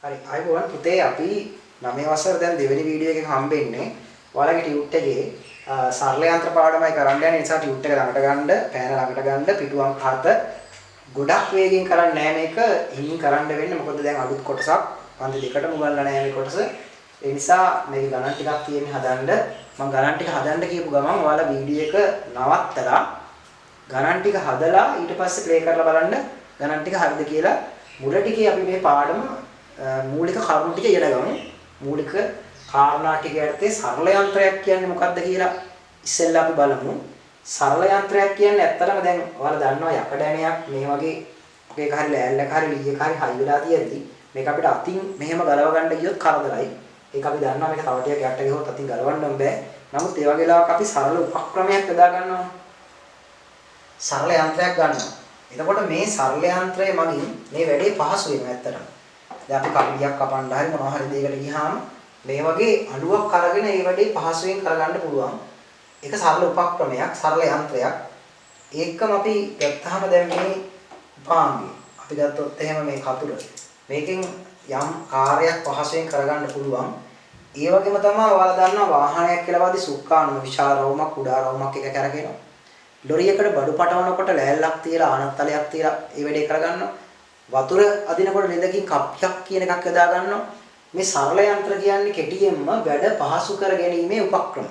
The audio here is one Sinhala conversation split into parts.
හරි අයගොල්ලන් පුතේ අපි 9 වසර දැන් දෙවෙනි වීඩියෝ එකක හම්බෙන්නේ ඔයාලගේ ටියුට් එකේ සරල යන්ත්‍ර පාඩමයි කරන්න යන නිසා ටියුට් එක ළඟට ගන්න, පෑන ළඟට ගන්න, පිටුවම් හත ගොඩක් වේගෙන් කරන්නේ නැහැ මේක. හිමින් කරන්න වෙන්නේ මොකද දැන් අලුත් කොටසක් පන්ති දෙකටම උගන්ලා නැහැ මේ කොටස. ඒ නිසා මේක ගණන් ටිකක් තියෙන්නේ හදන්න. මම ගණන් ටික හදන්න කියපු ගමන් ඔයාලා වීඩියෝ එක නවත්තලා ගණන් ටික හදලා ඊට පස්සේ ප්ලේ කරලා බලන්න ගණන් ටික හරිද කියලා. මුල ටිකේ අපි මේ පාඩම මූලික කරුණු ටික ඉගෙන ගමු. මූලික කාරණා ටික යටතේ සරල යන්ත්‍රයක් කියන්නේ මොකක්ද කියලා ඉස්සෙල්ලා අපි බලමු. සරල යන්ත්‍රයක් කියන්නේ ඇත්තටම දැන් ඔයාලා දන්නවා යකඩ ඇණයක් මේ වගේ මොකේක හරි ලෑල්ලක හරි ලීයක හරි හයි වෙලා තියෙද්දි මේක අපිට අතින් මෙහෙම ගලව ගන්න ගියොත් කරදරයි. ඒක අපි දන්නවා මේක තව ටිකක් යට ගියොත් අතින් ගලවන්න බෑ. නමුත් ඒ වගේ වෙලාවක අපි සරල උපක්‍රමයක් යොදා ගන්නවා. සරල යන්ත්‍රයක් ගන්නවා. එතකොට මේ සරල යන්ත්‍රය මගින් මේ වැඩේ පහසු වෙනවා ඇත්තටම. දැන් අපි කම්බියක් කපන්න හරි මොනවා හරි දෙයකට ගියාම මේ වගේ අඩුවක් අරගෙන මේ වැඩේ පහසුවෙන් කරගන්න පුළුවන්. ඒක සරල උපක්‍රමයක්, සරල යන්ත්‍රයක්. ඒකම අපි ගත්තාම දැන් මේ උපාංගය. අපි ගත්තොත් එහෙම මේ කතුර. මේකෙන් යම් කාර්යයක් පහසුවෙන් කරගන්න පුළුවන්. ඒ වගේම තමයි ඔයාලා දන්නවා වාහනයක් කියලා වදී සුක්කානම විශාල රවුමක් කුඩා රවුමක් එක කරගෙනවා. ලොරියකට බඩු පටවනකොට ලෑල්ලක් තියලා ආනත්තලයක් තියලා ඒ වැඩේ කරගන්නවා. වතුර අදිනකොට නෙදකින් කප්පියක් කියන එකක් යොදා ගන්නවා. මේ සරල යන්ත්‍ර කියන්නේ කෙටියෙන්ම වැඩ පහසු කර ගැනීමේ උපක්‍රම.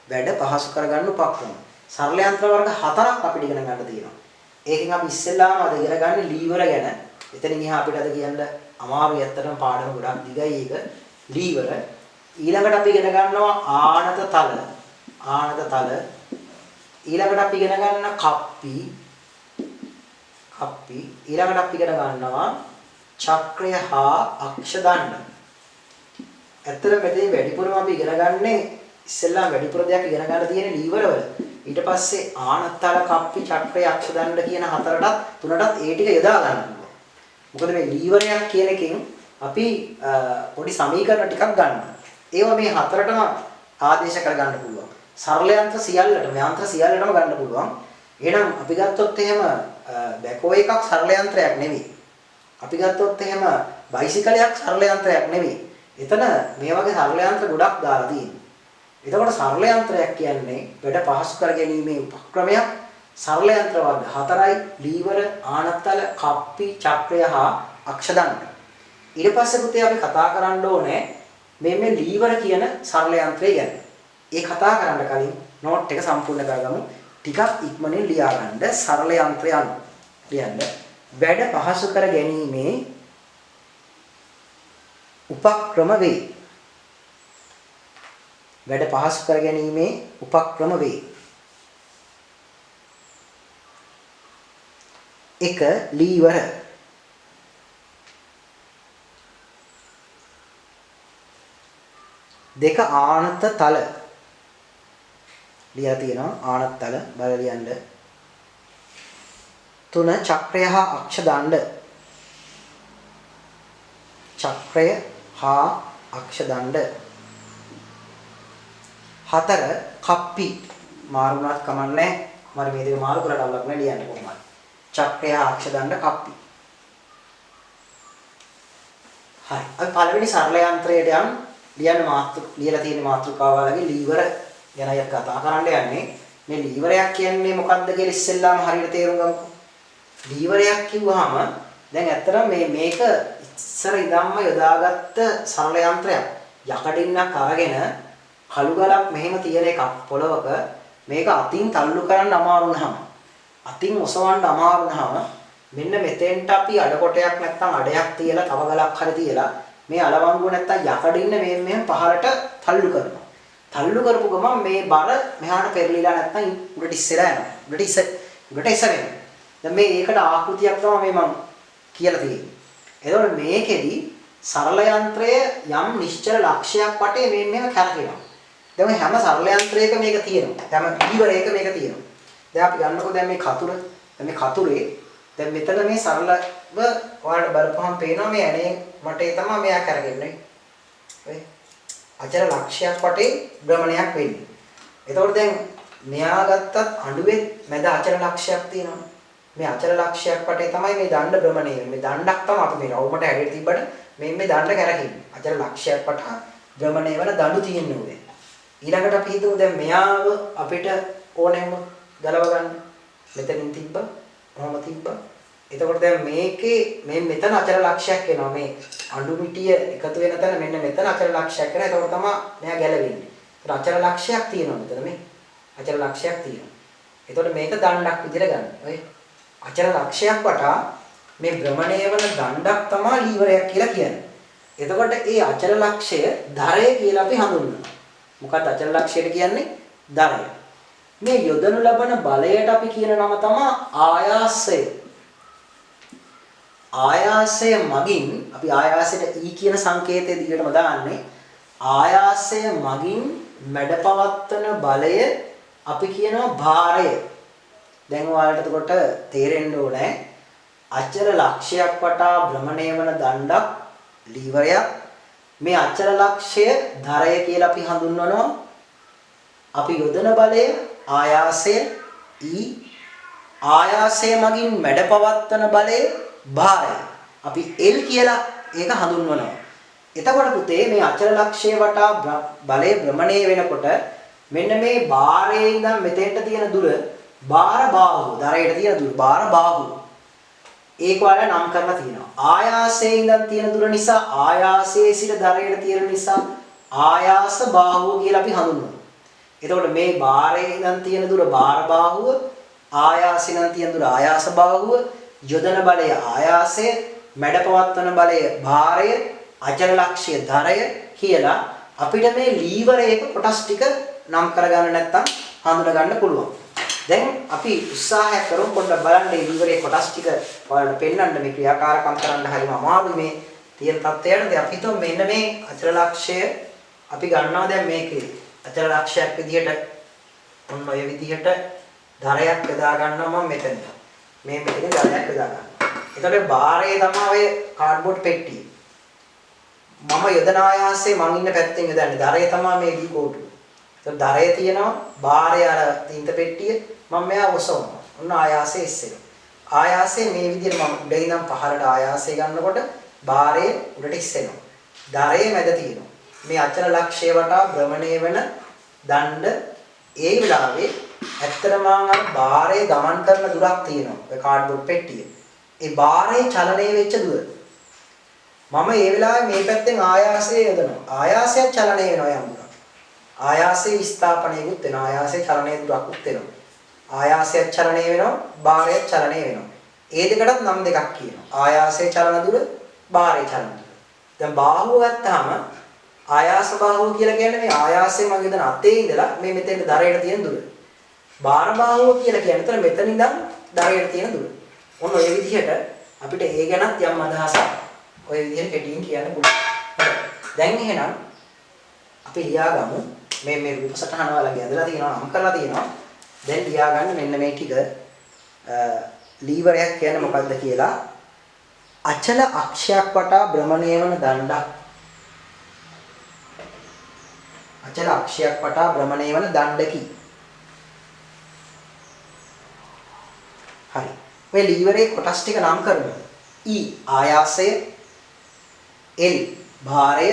වැඩ පහසු කරගන්න උපක්‍රම. සරල යන්ත්‍ර වර්ග 4ක් අපිට ඉගෙන ගන්න තියෙනවා. ඒකෙන් අපි ඉස්සෙල්ලාම අද ඉගෙන ගන්න ලීවර ගැන. එතනින් එහා අපිට අද කියන්න අමාරුයි ඇත්තටම පාඩම ගොඩක් දිගයි ඒක. ලීවර. ඊළඟට අපි ඉගෙන ගන්නවා ආනත තල. ආනත තල. ඊළඟට අපි ඉගෙන ගන්න කප්පි. කප්පි. ඊළඟට අපි ඉගෙන ගන්නවා චක්‍රය හා අක්ෂ දණ්ඩ. ඇත්තට මෙතේ වැඩිපුරම අපි ඉගෙන ගන්නේ ඉස්සෙල්ලා වැඩිපුර දෙයක් ඉගෙන ගන්න තියෙන ලීවරවල. ඊට පස්සේ ආනත්තල කප්පි චක්‍රය අක්ෂ දණ්ඩ කියන හතරටත් තුනටත් ඒ ටික යොදා ගන්න පුළුවන්. මොකද මේ ලීවරයක් කියන එකෙන් අපි පොඩි සමීකරණ ටිකක් ගන්නවා. ඒවා මේ හතරටම ආදේශ කරගන්න පුළුවන්. සරල යන්ත්‍ර සියල්ලටම යන්ත්‍ර සියල්ලටම ගන්න පුළුවන්. එහෙනම් අපි ගත්තොත් එහෙම බැකෝ එකක් සරල යන්ත්‍රයක් නෙවෙයි. අපි ගත්තොත් එහෙම බයිසිකලයක් සරල යන්ත්‍රයක් නෙවෙයි. එතන මේ වගේ සරල යන්ත්‍ර ගොඩක් දාලා තියෙනවා. එතකොට සරල යන්ත්‍රයක් කියන්නේ වැඩ පහසු කර ගැනීමේ උපක්‍රමයක්. සරල යන්ත්‍ර වර්ග 4යි ලීවර, ආනත්තල, කප්පි, චක්‍රය හා අක්ෂ දණ්ඩ. ඊට පස්සේ පුතේ අපි කතා කරන්න ඕනේ මේ ලීවර කියන සරල යන්ත්‍රය ගැන. ඒ කතා කරන්න කලින් නෝට් එක සම්පූර්ණ කරගමු. ටිකක් ඉක්මනින් ලියා ගන්න සරල යන්ත්‍රය අනුව. ලියන්න. වැඩ පහසු කර ගැනීමේ උපක්‍රම වේ. වැඩ පහසු කර ගැනීමේ උපක්‍රම වේ. 1 ලීවර. 2 ආනත තල. ලියලා තියෙනවා ආනත තල බලලා ලියන්න. 3 චක්‍රය හා අක්ෂ දණ්ඩ. චක්‍රය හා අක්ෂ දණ්ඩ. 4 කප්පි මාරුණාත් කමන්නේ. මම මේ දෙක මාරු කරලා අවුලක් නෑ ලියන්න කොහොමද. චක්‍රය හා අක්ෂ දණ්ඩ කප්පි. හරි. අපි පළවෙනි සරල යන්ත්‍රයට යන් ලියන්න ලියලා තියෙන මාතෘකාවලගේ ලීවර ගැනයි කතා කරන්න යන්නේ. මේ ලීවරයක් කියන්නේ මොකක්ද කියලා ඉස්සෙල්ලාම හරියට තේරුම් ගමුකෝ. ලීවරයක් කිව්වහම දැන් ඇත්තටම මේක ඉස්සර ඉඳන්ම යොදාගත්ත සරල යන්ත්‍රයක්. යකඩින්නක් අරගෙන කළු ගලක් මෙහෙම තියෙන එකක් පොළවක මේක අතින් තල්ලු කරන්න අමාරු වුනහම අතින් ඔසවන්න අමාරු වුනහම මෙන්න මෙතෙන්ට අපි අඩ කොටයක් නැත්නම් අඩයක් තියලා තව ගලක් හරි තියලා මේ අලවංගුව නැත්නම් යකඩින්න මෙහෙම පහළට තල්ලු කරනවා. තල්ලු කරපු ගමන් මේ බර මෙහාට පෙරලිලා නැත්නම් උඩට ඉස්සෙලා යනවා. උඩට ඉස්සරෙනවා. දැන් මේ ඒකට ආකෘතියක් තමයි මම කියලා තියෙන්නේ. එතකොට මේකෙදි සරල යන්ත්‍රය යම් නිශ්චල ලක්ෂයක් වටේ මෙහෙම කරකිනවා. දැන් මේ හැම සරල යන්ත්‍රයක මේක තියෙනවා. හැම ලීවරයක මේක තියෙනවා. දැන් අපි ගන්නකො දැන් මේ කතුර. දැන් මේ කතුරේ දැන් මෙතන මේ සරලව ඔයාලට බලපුවහම පේනවා මේ ඇණේ වටේ තමයි මෙයා කරගෙන්නේ. ඔය අචල ලක්ෂයක් වටේ භ්‍රමණයක් වෙන්නේ. එතකොට දැන් මෙයා ගත්තත් අඬුවේ මැද අචල ලක්ෂයක් තියෙනවා. මේ අචල ලක්ෂයක් වටේ තමයි මේ දණ්ඩ භ්‍රමණය වෙන්නේ. මේ දණ්ඩක් තමයි අපි මේ රවුමට හැඩයට තිබ්බට මේ දණ්ඩ කැරකින්නේ. අචල ලක්ෂයක් වටා භ්‍රමණය වෙන දඬු තියෙන්නේ උදේ. ඊළඟට අපි හිතමු දැන් මෙයාව අපිට ඕනෙම ගලව ගන්න. මෙතනින් තිබ්බා, කොහොම තිබ්බා. එතකොට දැන් මේකේ මේ මෙතන අචල ලක්ෂයක් එනවා. මේ අඬු මිටිය එකතු වෙන තැන මෙන්න මෙතන අචල ලක්ෂයක් එනවා. එතකොට තමයි මෙයා ගැලවෙන්නේ. ඒතර අචල ලක්ෂයක් තියෙනවා මෙතන මේ. අචල ලක්ෂයක් තියෙනවා. එතකොට මේක දණ්ඩක් විදිහට ගන්න. ඔය අචල ලක්ෂයක් වටා මේ භ්‍රමණය වන දණ්ඩක් තමයි ලීවරයක් කියලා කියන්නේ. එතකොට ඒ අචල ලක්ෂය ධරය කියලා අපි හඳුන්වනවා. මොකක්ද අචල ලක්ෂයට කියන්නේ? ධරය. මේ යොදනු ලබන බලයට අපි කියන නම තමයි ආයාසය. ආයාසය මගින් අපි ආයාසයට E කියන සංකේතය දිගටම දාන්නේ. ආයාසය මගින් මැඩපවත්වන බලය අපි කියනවා භාරය. දැන් ඔයාලට එතකොට තේරෙන්න ඕනේ අචල ලක්ෂයක් වටා භ්‍රමණය වන දණ්ඩක් ලීවරයක් මේ අචල ලක්ෂය ධරය කියලා අපි හඳුන්වනවා. අපි යොදන බලය ආයාසය E ආයාසය මගින් මැඩපවත්වන බලය භාරය. අපි L කියලා ඒක හඳුන්වනවා. එතකොට පුතේ මේ අචල ලක්ෂය වටා බලය භ්‍රමණය වෙනකොට මෙන්න මේ භාරයේ ඉඳන් මෙතෙන්ට තියෙන දුර භාර බාහුව ධරයට තියෙන දුර භාර බාහුව ඒක වල නම් කරලා තියෙනවා. ආයාසයේ ඉඳන් තියෙන දුර නිසා ආයාසයේ සිට ධරයට තියෙන නිසා ආයාස බාහුව කියලා අපි හඳුන්වනවා. එතකොට මේ භාරයේ ඉඳන් තියෙන දුර භාර බාහුව ආයාසයෙන් ඉඳන් තියෙන දුර ආයාස බාහුව යොදන බලය ආයාසය මැඩපවත්වන බලය භාරය අචල ලක්ෂ්‍ය ධරය කියලා අපිට මේ ලීවරයක කොටස් ටික නම් කරගන්න නැත්නම් හඳුනා ගන්න පුළුවන්. දැන් අපි උත්සාහය කරමු පොඩ්ඩක් බලන්න මේ ලීවරයේ කොටස් ටික ඔයාලට පෙන්වන්න මේ ක්‍රියාකාරකම් කරන්න හරිම අමාරුයි මේ තියෙන තත්ත්වයට. දැන් අපි හිතමු මෙන්න මේ අචල ලක්ෂය අපි ගන්නවා දැන් මේකේ අචල ලක්ෂයක් විදිහට ඔන්න ඔය විදිහට ධරයක් බෙදා ගන්නවා මම මෙතන. මේ මෙතන ධරයක් බෙදා ගන්නවා. එතකොට භාරයේ තමයි ඔය කාඩ්බෝඩ් පෙට්ටිය. මම යොදන ආයාසයේ මං ඉන්න පැත්තෙන් යොදන්නේ. ධරය තමයි මේ දී කෝටුව. එතකොට ධරය තියෙනවා භාරය අර තින්ත පෙට්ටිය මම මෙයා ඔසවනවා. ඔන්න ආයාසය ඉස්සෙල්ලා. ආයාසය මේ විදිහට මම උඩ ඉඳන් පහළට ආයාසය ගන්නකොට භාරය උඩට ඉස්සෙනවා. ධරය මැද තියෙනවා. මේ අචල ලක්ෂය වටා භ්‍රමණය වෙන දණ්ඩ ඒ වෙලාවේ ඇත්තටම අර භාරය ගමන් කරන දුරක් තියෙනවා. ඔය කාඩ්බෝඩ් පෙට්ටිය. ඒ භාරයේ චලනය වෙච්ච දුර. මම මේ වෙලාවේ මේ පැත්තෙන් ආයාසය යොදනවා. ආයාසය චලනය වෙනවා යම් දුරක්. ආයාසයේ විස්ථාපනයකුත් වෙනවා. ආයාසයේ චලනයේ දුරකුත් වෙනවා. ආයාසය චලනය වෙනවා, භාරය චලනය වෙනවා. ඒ දෙකටත් නම් දෙකක් කියනවා. ආයාසයේ චලන දුර, භාරයේ චලන දුර. දැන් බාහුව ගත්තාම ආයාස බාහුව කියලා කියන්නේ මේ ආයාසයෙන් මගේ දන අතේ ඉඳලා මේ මෙතෙන්ට දරයට තියෙන දුර. භාර බාහුව කියලා කියන්නේ මෙතන ඉඳන් දරයට තියෙන දුර. ඔන්න ඔය විදිහට අපිට ඒ ගැනත් යම් අදහසක් ඔය විදිහට කෙටියෙන් කියන්න පුළුවන්. දැන් එහෙනම් අපි ලියාගමු මේ රූප සටහන වලගේ ඇදලා තියෙනවා නම් කරලා තියෙනවා. දැන් ලියාගන්න මෙන්න මේ ටික ලීවරයක් කියන්නේ මොකක්ද කියලා. අචල අක්ෂයක් වටා භ්‍රමණය වන දණ්ඩක්. අචල අක්ෂයක් වටා භ්‍රමණය වන දණ්ඩකි. හරි. ඔය ලීවරයේ කොටස් ටික නම් කරමු. E ආයාසය, L භාරය,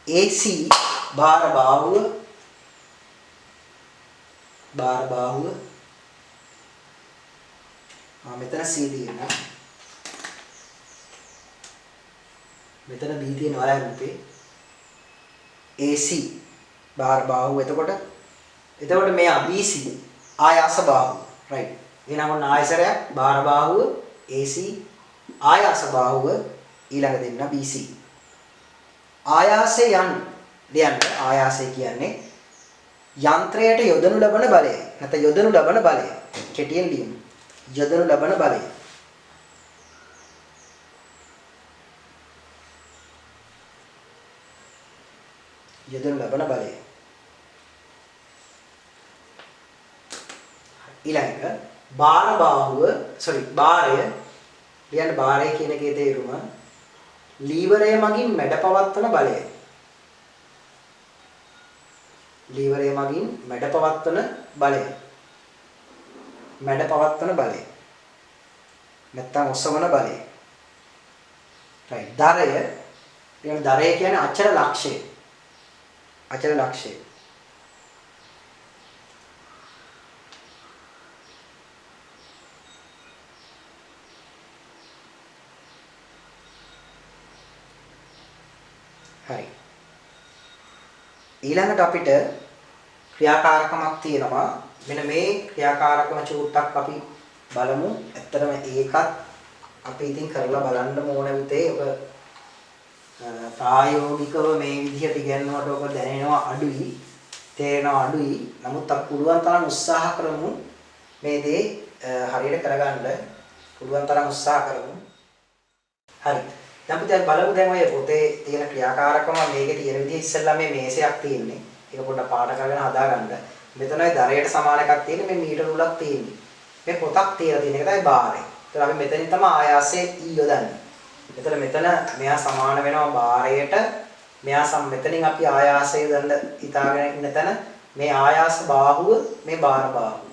AC භාර බාහුව, මෙතන C තියෙනවා. මෙතන B තියෙන වලයි රූපේ. AC භාර බාහුව. එතකොට මෙයා BC ආයාස බාහුව. right. එහෙනම් ඔන්න ආයසරයක් භාර බාහුව AC ආයාස බාහුව ඊළඟ දෙන්න BC. ආයාසය ලියන්න. ආයාසය කියන්නේ යන්ත්‍රයට යොදනු ලබන බලය. නැත්නම් යොදනු ලබන බලය. කෙටියෙන් ලියමු. යොදනු ලබන බලය. යොදනු ලබන බලය. ඊළඟ භාර බාහුව භාරය ලියන්න. භාරය කියන එකේ තේරුම ලීවරය මගින් මැඩපවත්වන බලය. ලීවරය මගින් මැඩපවත්වන බලය. මැඩ පවත්වන බලය. නැත්තම් ඔසවන බලය. right. දරය දරය කියන්නේ අචල ලක්ෂය. අචල ලක්ෂය. හරි. ඊළඟට අපිට ක්‍රියාකාරකමක් තියෙනවා. මෙන්න මේ ක්‍රියාකාරකම චූට්ටක් අපි බලමු. ඇත්තටම ඒකත් අපි ඉතින් කරලා බලන්න ඕන විදිහේ ඔබ ප්‍රායෝගිකව මේ විදිහට ඉගෙනනකොට ඔබ දැනෙනවා අඩුයි, තේරෙනවා අඩුයි. නමුත් අපි පුළුවන් තරම් උත්සාහ කරමු මේ දේ හරියට කරගන්න. පුළුවන් තරම් උත්සාහ කරමු. හරි. දැන් අපි දැන් බලමු දැන් ඔය පොතේ තියෙන ක්‍රියාකාරකම මේකේ තියෙන විදිහ ඉස්සෙල්ලා මේ මේසයක් තියෙන්නේ. ඒක පොඩ්ඩක් පාඩ කරගෙන හදාගන්න. මෙතන ඔය දරයට සමාන එකක් තියෙන්නේ මේ මීටර උලක් තියෙන්නේ. මේ පොතක් තියලා තියෙන එක තමයි බාරය. ඒතර අපි මෙතනින් තමයි ආයාසයේ E යොදන්නේ. මෙතන මෙයා සමාන වෙනවා බාරයට. මෙතනින් අපි ආයාසය යොදන්න හිතාගෙන ඉන්න තැන මේ ආයාස බාහුව මේ බාර බාහුව.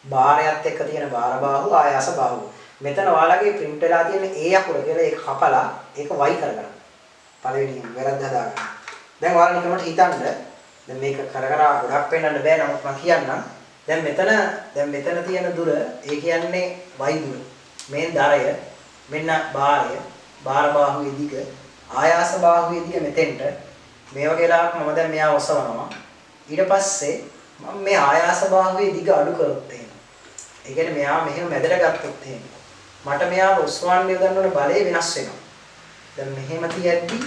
බාරයත් එක්ක තියෙන බාර බාහුව ආයාස බාහුව. මෙතන ඔයාලගේ print වෙලා තියෙන A අකුර කියලා ඒක කපලා ඒක y කරගන්න. පළවෙනියෙන් වැරද්ද හදාගන්න. දැන් ඔයාලා නිකම්ම හිතන්න දැන් මේක කර ගොඩක් පෙන්වන්න බෑ නමුත් මම කියන්නම්. දැන් මෙතන තියෙන දුර ඒ කියන්නේ y දුර. මේ දරය මෙන්න බාරය බාර බාහුවේ දිග ආයාස බාහුවේ දිග මෙතෙන්ට මේ වගේ ලාක් මම දැන් මෙයා ඔසවනවා. ඊට පස්සේ මම මේ ආයාස බාහුවේ දිග අඩු කරොත් එහෙම. ඒ කියන්නේ මෙයා මෙහෙම මැදට ගත්තොත් එහෙම. මට මෙයා ඔසවන්න යොදන්න ඕන බලය වෙනස් වෙනවා. දැන් මෙහෙම තියද්දි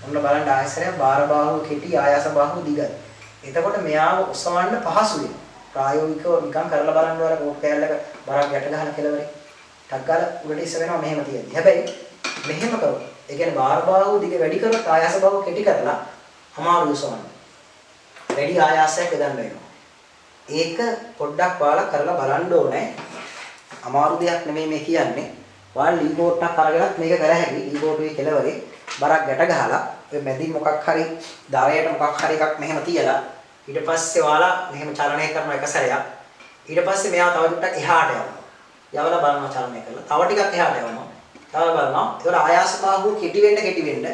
ඔන්න බලන්න ආයසරය බාර බාහුව කෙටි ආයාස බාහුව දිගයි. එතකොට මෙයාව ඔසවන්න පහසු වෙනවා. ප්‍රායෝගිකව නිකන් කරලා බලන්න ඕන කෝප් කෑල්ලක බරක් ගැට ගහන කෙලවරේ. ටක් ගාලා උඩට ඉස්ස වෙනවා මෙහෙම තියද්දි. හැබැයි මෙහෙම කරොත් ඒ කියන්නේ බාර බාහුව දිග වැඩි කරොත් ආයාස බාහුව කෙටි කරලා අමාරු ඔසවන්න. වැඩි ආයාසයක් යොදන්න වෙනවා. ඒක පොඩ්ඩක් ඔයාලා කරලා බලන්න ඕනේ. අමාරු දෙයක් නෙමෙයි මේ කියන්නේ. ඔයාලා ලී බෝට්ටක් අරගෙනත් මේක කර හැකි. ලී බෝට්ටුවේ කෙලවරේ බරක් ගැට ගහලා ඔය මැදින් මොකක් හරි දරයට මොකක් හරි එකක් මෙහෙම තියලා ඊට පස්සේ ඔයාලා මෙහෙම චලනය කරන එක සැරයක්. ඊට පස්සේ මෙයා තව ටිකක් එහාට යවනවා. යවලා බලනවා චලනය කරලා. තව ටිකක් එහාට යවනවා. තව බලනවා. ඒකට ආයාස බාහුව කෙටි වෙන්න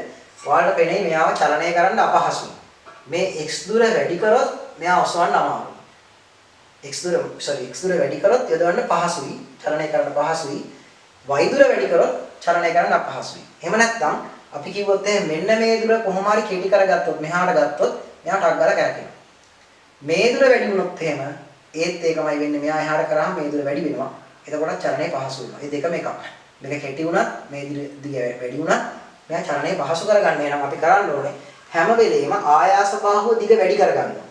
ඔයාලට පෙනේ මෙයාව චලනය කරන්න අපහසුයි. මේ x දුර වැඩි කරොත් මෙයා ඔසවන්න අමාරුයි. x දුර වැඩි කරොත් යොදවන්න පහසුයි. චලනය කරන්න පහසුයි. y දුර වැඩි කරොත් චලනය කරන්න අපහසුයි. එහෙම නැත්නම් අපි කිව්වොත් මෙන්න මේ දුර කොහොම හරි කෙටි කරගත්තොත් මෙහාට ගත්තොත් මෙයා ටක් ගාලා කැරකෙනවා. මේ දුර වැඩි වුණොත් එහෙම ඒත් ඒකමයි වෙන්නේ. මෙයා එහාට කරාම මේ දුර වැඩි වෙනවා. එතකොට චලනය පහසු වෙනවා. මේ දෙකම එකක්. මේක කෙටි වුණත් මේ දිග වැඩි වුණත් මෙයා චලනය පහසු කරගන්න නම් අපි කරන්න ඕනේ හැම වෙලෙම ආයාස බාහුව දිග වැඩි කරගන්නවා.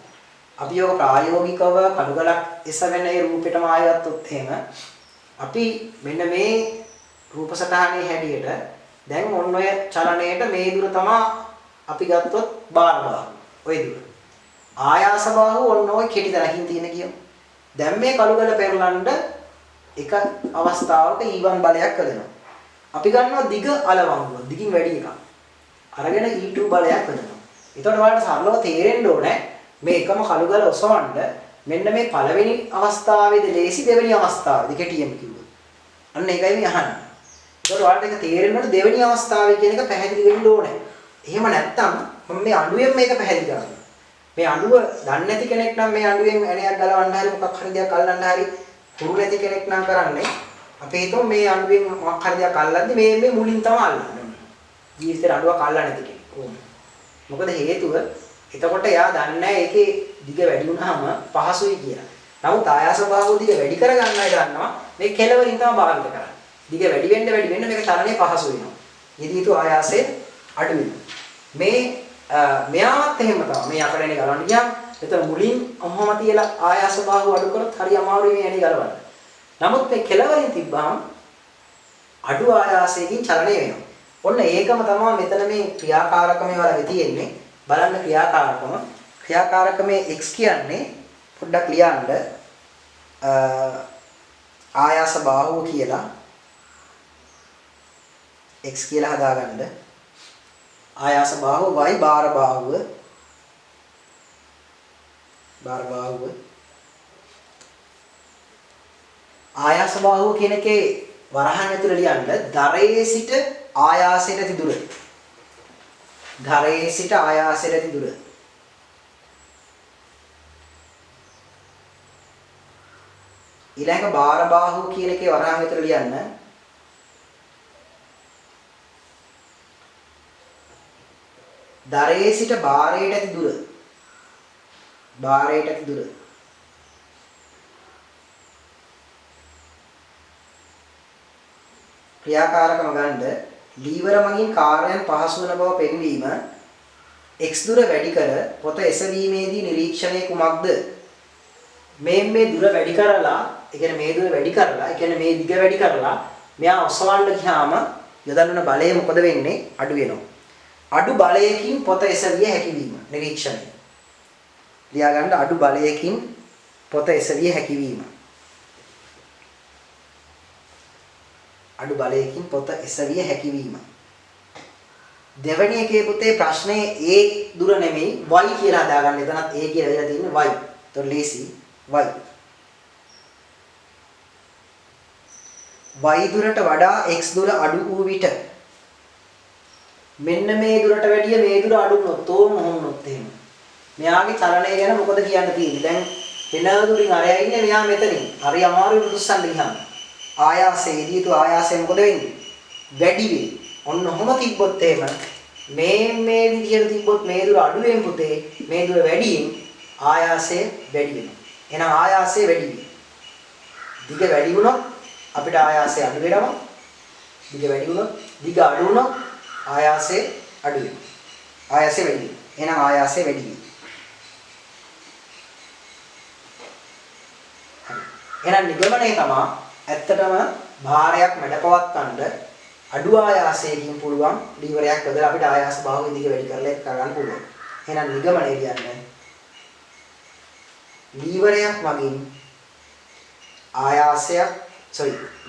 අපි යෝග ප්‍රායෝගිකව කඩුගලක් එසවෙන ඒ රූපෙටම ආයවත්තොත් එහෙම අපි මෙන්න මේ රූප සටහනේ හැටියට දැන් ඔන්න ඔය චලනයේට මේ දුර තමයි අපි ගත්තොත් බාර බාහුව. ඔය දුර. ආයාස බාහුව ඔන්න ඔය කෙටි තැනකින් තියෙන කියමු. දැන් මේ කඩුගල පෙරලන්න එක අවස්ථාවක E1 බලයක් කරනවා. අපි ගන්නවා දිග අලවංගුව. දිගින් වැඩි එකක්. අරගෙන E2 බලයක් කරනවා. එතකොට ඔයාලට සරලව තේරෙන්න ඕනේ මේ එකම කළුගල ඔසවන්න මෙන්න මේ පළවෙනි අවස්ථාවේදී ලේසි දෙවෙනි අවස්ථාවේදී කෙටියෙන් කිව්වොත්. අන්න ඒකයි මේ අහන්නේ. ඒකට ඔයාලට ඒක තේරෙන්නට දෙවෙනි අවස්ථාවේ කියන එක පැහැදිලි වෙන්න ඕනේ. එහෙම නැත්නම් මම මේ අඩුවෙන් මේක පැහැදිලි කරනවා. මේ අඩුව දන්නේ නැති කෙනෙක් නම් මේ අඩුවෙන් ඇණයක් ගලවන්න හරි මොකක් හරි දෙයක් අල්ලන්න හරි හුරු නැති කෙනෙක් නම් කරන්නේ අපි හිතමු මේ අඩුවෙන් මොකක් හරි දෙයක් අල්ලද්දි මේ මුලින් තමයි අල්ලන්නේ. ජීවිතේ අඩුවක් අල්ලන්නේ නැති කෙනෙක්. මොකද හේතුව එතකොට එයා දන්නේ නැහැ ඒකේ දිග වැඩි වුණාම පහසුයි කියලා. නමුත් ආයාස බාහුව දිග වැඩි කරගන්නයි දන්නවා මේ කෙලවරින් තමයි භාවිත කරන්නේ. දිග වැඩි වෙන්න මේක චලනයේ පහසු වෙනවා. යෙදීතු ආයාසයේ අඩු වෙනවා. මෙයාවත් එහෙම තමයි. මේ යකඩනේ ගලවන්න ගියාම එතන මුලින් ඔහොම තියලා ආයාස බාහුව අඩු කරොත් හරි අමාරුයි මේ ඇණි ගලවන්න. නමුත් මේ කෙලවරින් තිබ්බහම අඩු ආයාසයකින් චලනය වෙනවා. ඔන්න ඒකම තමයි මෙතන මේ ක්‍රියාකාරකමේ වල තියෙන්නේ. බලන්න ක්‍රියාකාරකමේ x කියන්නේ පොඩ්ඩක් ලියන්න ආයාස බාහුව කියලා x කියලා හදාගන්න ආයාස බාහුව y බාර බාහුව ආයාස බාහුව කියන එකේ වරහන් ඇතුළේ ලියන්න දරේ සිට ආයාසයට ඇති දුර. දරේ සිට ආයාසයට ඇති දුර. ඊළඟ බාර බාහුව කියන එකේ වරහන් ඇතුළේ ලියන්න දරේ සිට බාරයට ඇති දුර. බාරයට ඇති දුර. ක්‍රියාකාරකම ගන්න ලීවර මගින් කාර්යයන් පහසු වන බව පෙන්වීම x දුර වැඩි කර පොත එසවීමේදී නිරීක්ෂණය කුමක්ද මේ දුර වැඩි කරලා ඒ කියන්නේ මේ දුර වැඩි කරලා ඒ කියන්නේ මේ දිග වැඩි කරලා මෙයා ඔසවන්න ගියාම යොදන්න බලය මොකද වෙන්නේ අඩු වෙනවා අඩු බලයකින් පොත එසවිය හැකි වීම නිරීක්ෂණය ලියා ගන්න අඩු බලයකින් පොත එසවිය හැකි වීම අඩු බලයකින් පොත එසවිය හැකියවීම දෙවැනි එකේ පුතේ ප්‍රශ්නේ a දුර නෙමෙයි y කියලා හදාගන්න. එතනත් a කියලා වෙලා තියෙන්නේ y. ඒතකොට ලේසි y දුරට වඩා x දුර අඩු වූ විට මෙන්න මේ දුරට වැඩිය මේ දුර අඩු වුණොත් තෝම වුණොත් එහෙම. මෙයාගේ චලනය ගැන මොකද කියන්න තියෙන්නේ? දැන් වෙන දුරින් අරයා ඉන්නේ මෙයා මෙතනින්. හරි අමාරුයි පුදුස්සන්න ගියාම. ආයාසයේදී තු ආයාසය මොකද වෙන්නේ? වැඩි වෙයි. ඔන්න ඔහොම තිබ්බොත් එහෙම මේ විදිහට තිබ්බොත් මේ දුර අඩු වෙන පුතේ මේ දුර වැඩියෙන් ආයාසය වැඩි වෙනවා. එහෙනම් ආයාසය වැඩි වෙයි. දිග වැඩි වුණොත් අපිට ආයාසය අඩු වෙනවා. දිග වැඩි වුණොත් දිග අඩු වුණොත් ආයාසය අඩු වෙනවා. ආයාසය වැඩි වෙනවා. එහෙනම් ආයාසය වැඩි වෙයි. එහෙනම් නිගමනය තමයි ඇත්තටම භාරයක් මැඩපවත්තන්න අඩු ආයාසයකින් පුළුවන් ලීවරයක් බදලා අපිට ආයාස බාහුව දිග වැඩි කරලා ඒක කරගන්න පුළුවන්. එහෙනම් නිගමනය කියන්නේ ලීවරයක් මගින්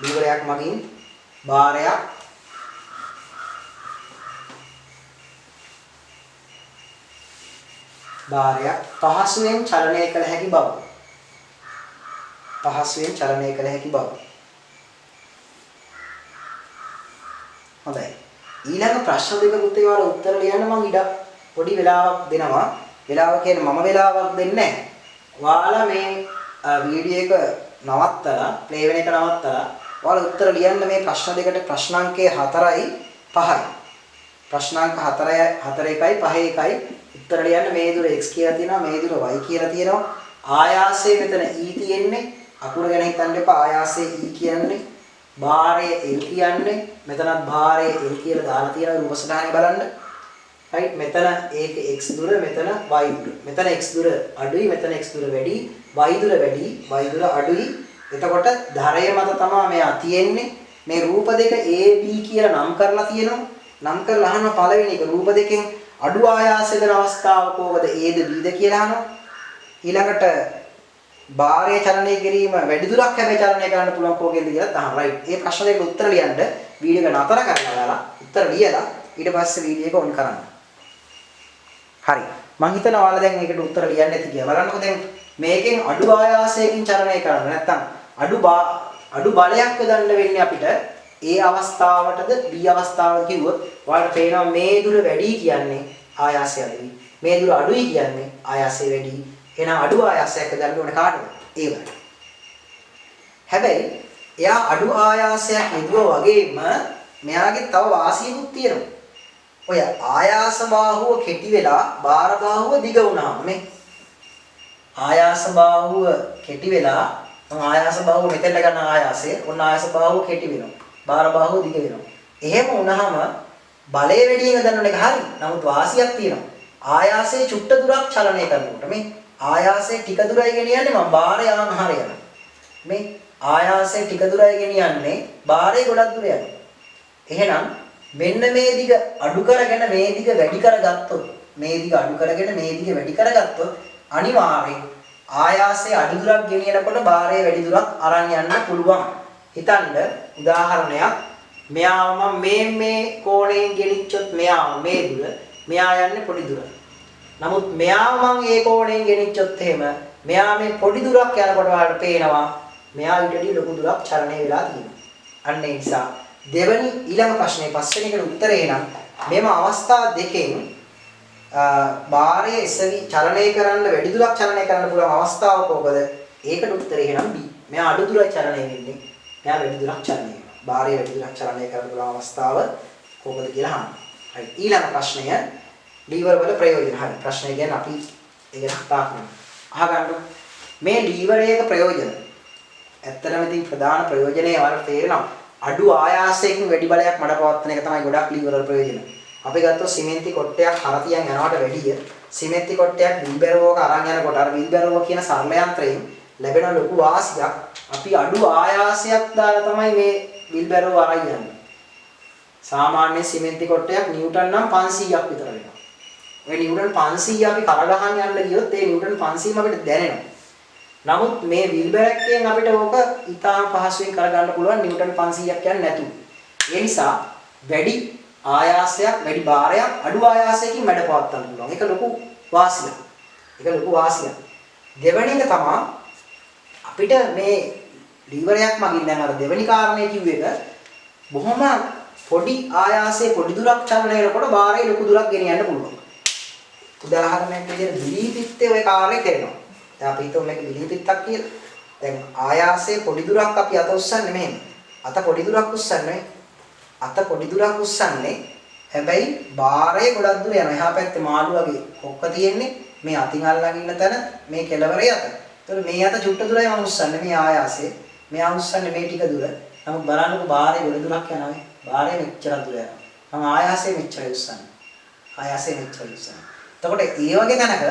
ලීවරයක් මගින් භාරයක් පහසුවෙන් චලනය කළ හැකි බව. පහසුවෙන් චලනය කළ හැකි බව. හොඳයි. ඊළඟ ප්‍රශ්න දෙක පුතේ වල උත්තර ලියන්න මම ඉඩ පොඩි වෙලාවක් දෙනවා. වෙලාව කියන්නේ මම වෙලාවක් දෙන්නේ නැහැ. ඔයාලා මේ වීඩියෝ එක නවත්තලා, ප්ලේ වෙන එක නවත්තලා ඔයාලා උත්තර ලියන්න මේ ප්‍රශ්න දෙකට ප්‍රශ්නාංකය 4යි 5යි. ප්‍රශ්නාංක 4යි 4යි 5යි උත්තර ලියන්න මේ දුර x කියලා තියෙනවා, මේ දුර y කියලා තියෙනවා. ආයාසයේ මෙතන e තියෙන්නේ. අකුර ගැන හිතන්න එපා. ආයාසයේ e කියන්නේ භාරයේ L කියන්නේ මෙතනත් භාරයේ L කියලා දාලා තියෙන රූප සටහනේ බලන්න. right මෙතන ඒක x දුර මෙතන y දුර. මෙතන x දුර අඩුයි මෙතන x දුර වැඩි y දුර වැඩි y දුර අඩුයි. එතකොට ධරය මත තමයි මෙයා තියෙන්නේ. මේ රූප දෙක a b කියලා නම් කරලා තියෙනවා. නම් කරලා අහන පළවෙනි එක රූප දෙකෙන් අඩු ආයාසය දෙන අවස්ථාව කොහොමද a ද b ද කියලා අහනවා. ඊළඟට භාරය චලනය කිරීම වැඩි දුරක් හැබැයි චලනය කරන්න පුළුවන් කෝගෙන්ද කියලා අහනවා. right. මේ ප්‍රශ්න දෙකට උත්තර ලියන්න වීඩියෝ එක නතර කරලා දාලා උත්තර ලියලා ඊට පස්සේ වීඩියෝ එක ඔන් කරන්න. හරි. මම හිතනවා ඔයාලා දැන් මේකට උත්තර ලියන්න ඇති කියලා. බලන්නකෝ දැන් මේකෙන් අඩු ආයාසයකින් චලනය කරන්න නැත්නම් අඩු බලයක් යොදන්න වෙන්නේ අපිට A අවස්ථාවටද B අවස්ථාවටද කිව්වොත් ඔයාලට පේනවා මේ දුර වැඩි කියන්නේ ආයාසය අඩුයි. මේ දුර අඩුයි කියන්නේ ආයාසය වැඩි. එහෙනම් අඩු ආයාසයක් යොදන්න ඕනේ කාටද? A වලට. හැබැයි එයා අඩු ආයාසයක් යොදුවා වගේම මෙයාගේ තව වාසියකුත් තියෙනවා. ඔය ආයාස බාහුව කෙටි වෙලා බාර බාහුව දිග වුණාම නේ. ආයාස බාහුව කෙටි වෙලා ආයාස බාහුව මෙතෙන්ට ගන්න ආයාසය ඔන්න ආයාස බාහුව කෙටි වෙනවා. බාර බාහුව දිග වෙනවා. එහෙම වුණාම බලය වැඩියෙන් ගන්න එක හරි. නමුත් වාසියක් තියෙනවා. ආයාසයේ චුට්ට දුරක් චලනය කරනකොට මේ ආයාසයේ ටික දුරයි ගෙනියන්නේ මම බාරය ආහාරය යනවා. මේ ආයාසයේ ටික දුරයි ගෙනියන්නේ බාරය ගොඩක් දුර යනවා. එහෙනම් මෙන්න මේ දිග අඩු කරගෙන මේ දිග වැඩි කරගත්තොත් මේ දිග අඩු කරගෙන මේ දිග වැඩි කරගත්තොත් අනිවාර්යෙන් ආයාසයේ අඩු දුරක් ගෙනියනකොට බාරය වැඩි දුරක් අරන් යන්න පුළුවන්. හිතන්න උදාහරණයක් මෙයාව මම මේ කෝණයෙන් ගෙනිච්චොත් මෙයාව මේ දුර මෙයා යන්නේ පොඩි දුර. නමුත් මෙයාව මම ඒ කෝණයෙන් ගෙනිච්චොත් එහෙම මෙයා මේ පොඩි දුරක් යනකොට ඔයාලට පේනවා මෙයා ඊටදී ලොකු දුරක් චලනය වෙලා තියෙනවා. අන්න ඒ නිසා දෙවනි ඊළඟ ප්‍රශ්නේ පස්වෙනි එකට උත්තරේ නම් මෙම අවස්ථා දෙකෙන් භාරය එසවි චලනය කරන්න වැඩි දුරක් චලනය කරන්න පුළුවන් අවස්ථාව කොහොමද? ඒකට උත්තරේ එහෙනම් B. මෙයා අඩු දුරයි චලනය වෙන්නේ. මෙයා වැඩි දුරක් චලනය වෙනවා. භාරය වැඩි දුරක් චලනය කරන්න පුළුවන් අවස්ථාව කොහොමද කියලා අහන්න. හරි. ඊළඟ ප්‍රශ්නය ලීවර් වල ප්‍රයෝජන. හරි. ප්‍රශ්නය ගැන අපි ඒක කතා කරමු. අහගන්න. මේ ලීවරයක ප්‍රයෝජන. ඇත්තටම ඉතින් ප්‍රධාන ප්‍රයෝජනය වලට තේරෙනවා. අඩු ආයාසයෙන් වැඩි බලයක් මඩ පවත්වන එක තමයි ගොඩක් ලීවර් වල ප්‍රයෝජන. අපි ගත්තොත් සිමෙන්ති කොටයක් හරතියන් යනවට වැඩිය සිමෙන්ති කොටයක් විල්බැරෝවක අරන් යනකොට අර විල්බැරෝව කියන සරල යන්ත්‍රයෙන් ලැබෙන ලොකු වාසියක් අපි අඩු ආයාසයක් දාලා තමයි මේ විල්බැරෝව අරන් යන්නේ. සාමාන්‍ය සිමෙන්ති කොටයක් නිව්ටන් නම් 500ක් විතර වෙනවා. ඔය නිව්ටන් 500 අපි කරගහන් යන්න ගියොත් ඒ නිව්ටන් 500ම අපිට දැනෙනවා. නමුත් මේ විල්බැරක්කෙන් අපිට ඕක ඉතාම පහසුවෙන් කරගන්න පුළුවන් නිව්ටන් 500ක් යන්නේ නැතුව. ඒ නිසා වැඩි ආයාසයක් වැඩි භාරයක් අඩු ආයාසයකින් මැඩ පවත්වන්න පුළුවන්. ඒක ලොකු වාසියක්. ඒක ලොකු වාසියක්. දෙවෙනි එක තමයි අපිට මේ ලීවරයක් මගින් දැන් අර දෙවෙනි කාරණේ කිව්ව එක බොහොම පොඩි ආයාසයේ පොඩි දුරක් චලනය කරනකොට භාරය ලොකු දුරක් ගෙනියන්න පුළුවන්. උදාහරණයක් විදිහට බිලී පිත්තේ ওই කාර්යය කරනවා. දැන් අපි හිතමු මේක බිලී පිත්තක් කියලා. දැන් ආයාසයේ පොඩි දුරක් අපි අත උස්සන්නේ මෙහෙම. අත පොඩි දුරක් උස්සන්නේ අත පොඩි දුරක් උස්සන්නේ හැබැයි භාරය ගොඩක් දුර යනවා. එහා පැත්තේ මාළු වගේ කොක්ක තියෙන්නේ මේ අතින් අල්ලගෙන ඉන්න තැන මේ කෙළවරේ අත. ඒතකොට මේ අත චුට්ට දුරයි මම උස්සන්නේ මේ ආයාසයේ. මෙයා උස්සන්නේ මේ ටික දුර. නමුත් බලන්නකො භාරය ගොඩ දුරක් යනවා. භාරය මෙච්චර දුර යනවා. මම ආයාසයේ මෙච්චරයි උස්සන්නේ. ආයාසයේ මෙච්චරයි උස්සන්නේ. එතකොට ඒ වගේ තැනක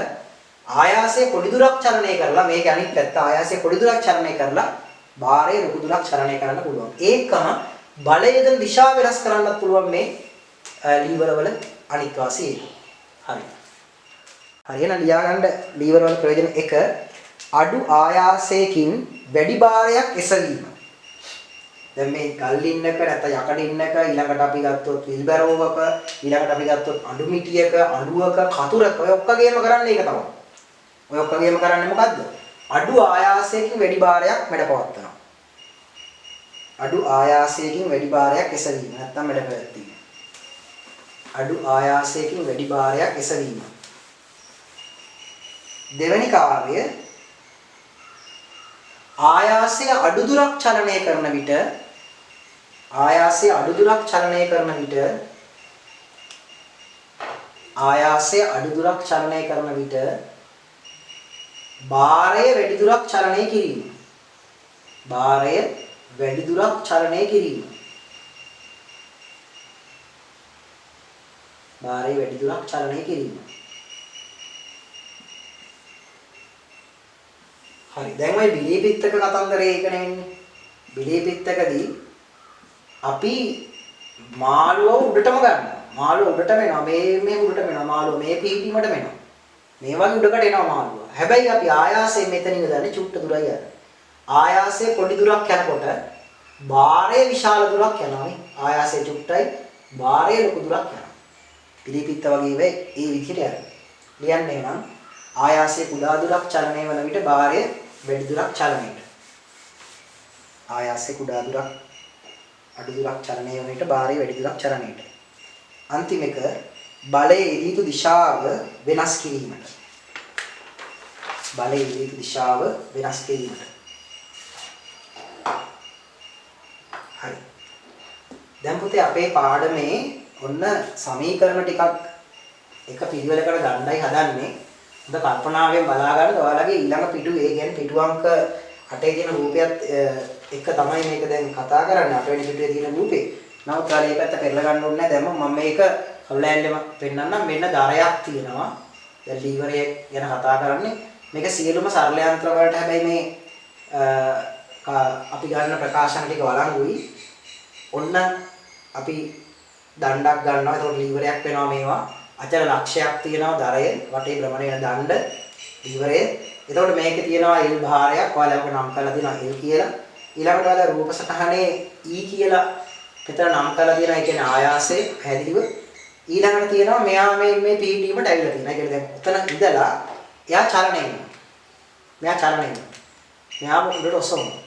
ආයාසයේ පොඩි දුරක් චලනය කරලා මේක අනිත් පැත්ත ආයාසයේ පොඩි දුරක් චලනය කරලා භාරය ලොකු දුරක් චලනය කරන්න පුළුවන්. ඒකම බලයේද දිශාව වෙනස් කරන්නත් පුළුවන් මේ ලීවර වල අනිත් වාසිය. හරි. හරියන ලියාගන්න ලීවර වල ප්‍රයෝජන 1 අඩු ආයාසයකින් වැඩි භාරයක් එසවීම. දැන් මේ ගල්ලින්නක නැත්නම් යකඩින්නක ඊළඟට අපි ගත්තොත් විල්බැරෝවක ඊළඟට අපි ගත්තොත් අඬු මිටියක අඬුවක කතුරක ඔය ඔක්කොගේම කරන්නේ ඒක තමයි. ඔය ඔක්කොගේම කරන්නේ මොකද්ද? අඩු ආයාසයකින් වැඩි භාරයක් මැඩ පවත්වනවා. අඩු ආයාසයකින් වැඩි භාරයක් එසවීම නැත්නම් මැඩ පැවැත්වීම. අඩු ආයාසයකින් වැඩි භාරයක් එසවීම. දෙවෙනි කාර්යය ආයාසය අඩු දුරක් චලනය කරන විට ආයාසය අඩු දුරක් චලනය කරන විට ආයාසය අඩු දුරක් චලනය කරන විට භාරය වැඩි දුරක් චලනය කිරීම. භාරය වැඩි දුරක් චලනය කිරීම. භාරය වැඩි දුරක් චලනය කිරීම. හරි. දැන් ওই බිලී පිත්තක කතන්දරේ ඒක නෙවෙන්නේ. බිලී පිත්තකදී අපි මාළුව උඩටම ගන්නවා. මාළුව උඩට වෙනවා. මේ උඩට වෙනවා. මාළුව මේ පිහිටීමට වෙනවා. මේ වගේ උඩකට එනවා මාළුව. හැබැයි අපි ආයාසයෙන් මෙතනින් ගන්නේ චුට්ට දුරයි යන්නේ. ආයාසය පොඩි දුරක් යනකොට භාරය විශාල දුරක් යනවා නේ. ආයාසය චුට්ටයි භාරය ලොකු දුරක් යනවා. බිලී පිත්ත වගේ වෙයි ඒ විදිහට යනවා. ලියන්නේ නම් ආයාසය කුඩා දුරක් චලනය වන විට භාරය වැඩි දුරක් චලනයට. ආයාසය කුඩා දුරක් අඩු දුරක් චලනය වන විට භාරය වැඩි දුරක් චලනයට. අන්තිම එක බලයේ යෙදිය යුතු දිශාව වෙනස් කිරීමට. බලයේ යෙදිය යුතු දිශාව වෙනස් කිරීමට. හරි. දැන් පුතේ අපේ පාඩමේ ඔන්න සමීකරණ ටිකක් එක පිළිවෙලකට ගන්නයි හදන්නේ. හොඳ කල්පනාවෙන් බලා ගන්න ඔයාලගේ ඊළඟ පිටුවේ කියන්නේ පිටු අංක 8 තියෙන රූපයත් එක තමයි මේක දැන් කතා කරන්නේ 8 වෙනි පිටුවේ තියෙන රූපේ. නමුත් ඔයාලා මේ පැත්ත පෙරලා ගන්න ඕනේ නැහැ. දැන් මම මේක කල්ලෑල්ලෙම පෙන්නන්නම්. මෙන්න දරයක් තියෙනවා. දැන් ලීවරය ගැන කතා කරන්නේ. මේක සියලුම සරල යන්ත්‍ර වලට හැබැයි මේ අපි ගන්න ප්‍රකාශන ටික වළංගුයි. ඔන්න අපි දණ්ඩක් ගන්නවා. ඒතකොට ලීවරයක් වෙනවා මේවා. අචල ලක්ෂයක් තියෙනවා දරය වටේ භ්‍රමණය වෙන දණ්ඩ ලීවරය. එතකොට මේකේ තියෙනවා L භාරයක්. ඔයාලා ඔක නම් කරලා දෙනවා L කියලා. ඊළඟට ඔයාලා රූප සටහනේ E කියලා මෙතන නම් කරලා තියෙනවා. ඒ කියන්නේ ආයාසය පැහැදිලිව. ඊළඟට තියෙනවා මෙයා මේ පීඩීමට ඇවිල්ලා තියෙනවා. ඒ කියන්නේ දැන් උතන ඉඳලා එයා චලනය වෙනවා. මෙයා චලනය වෙනවා. මෙයා උඩට ඔසවනවා.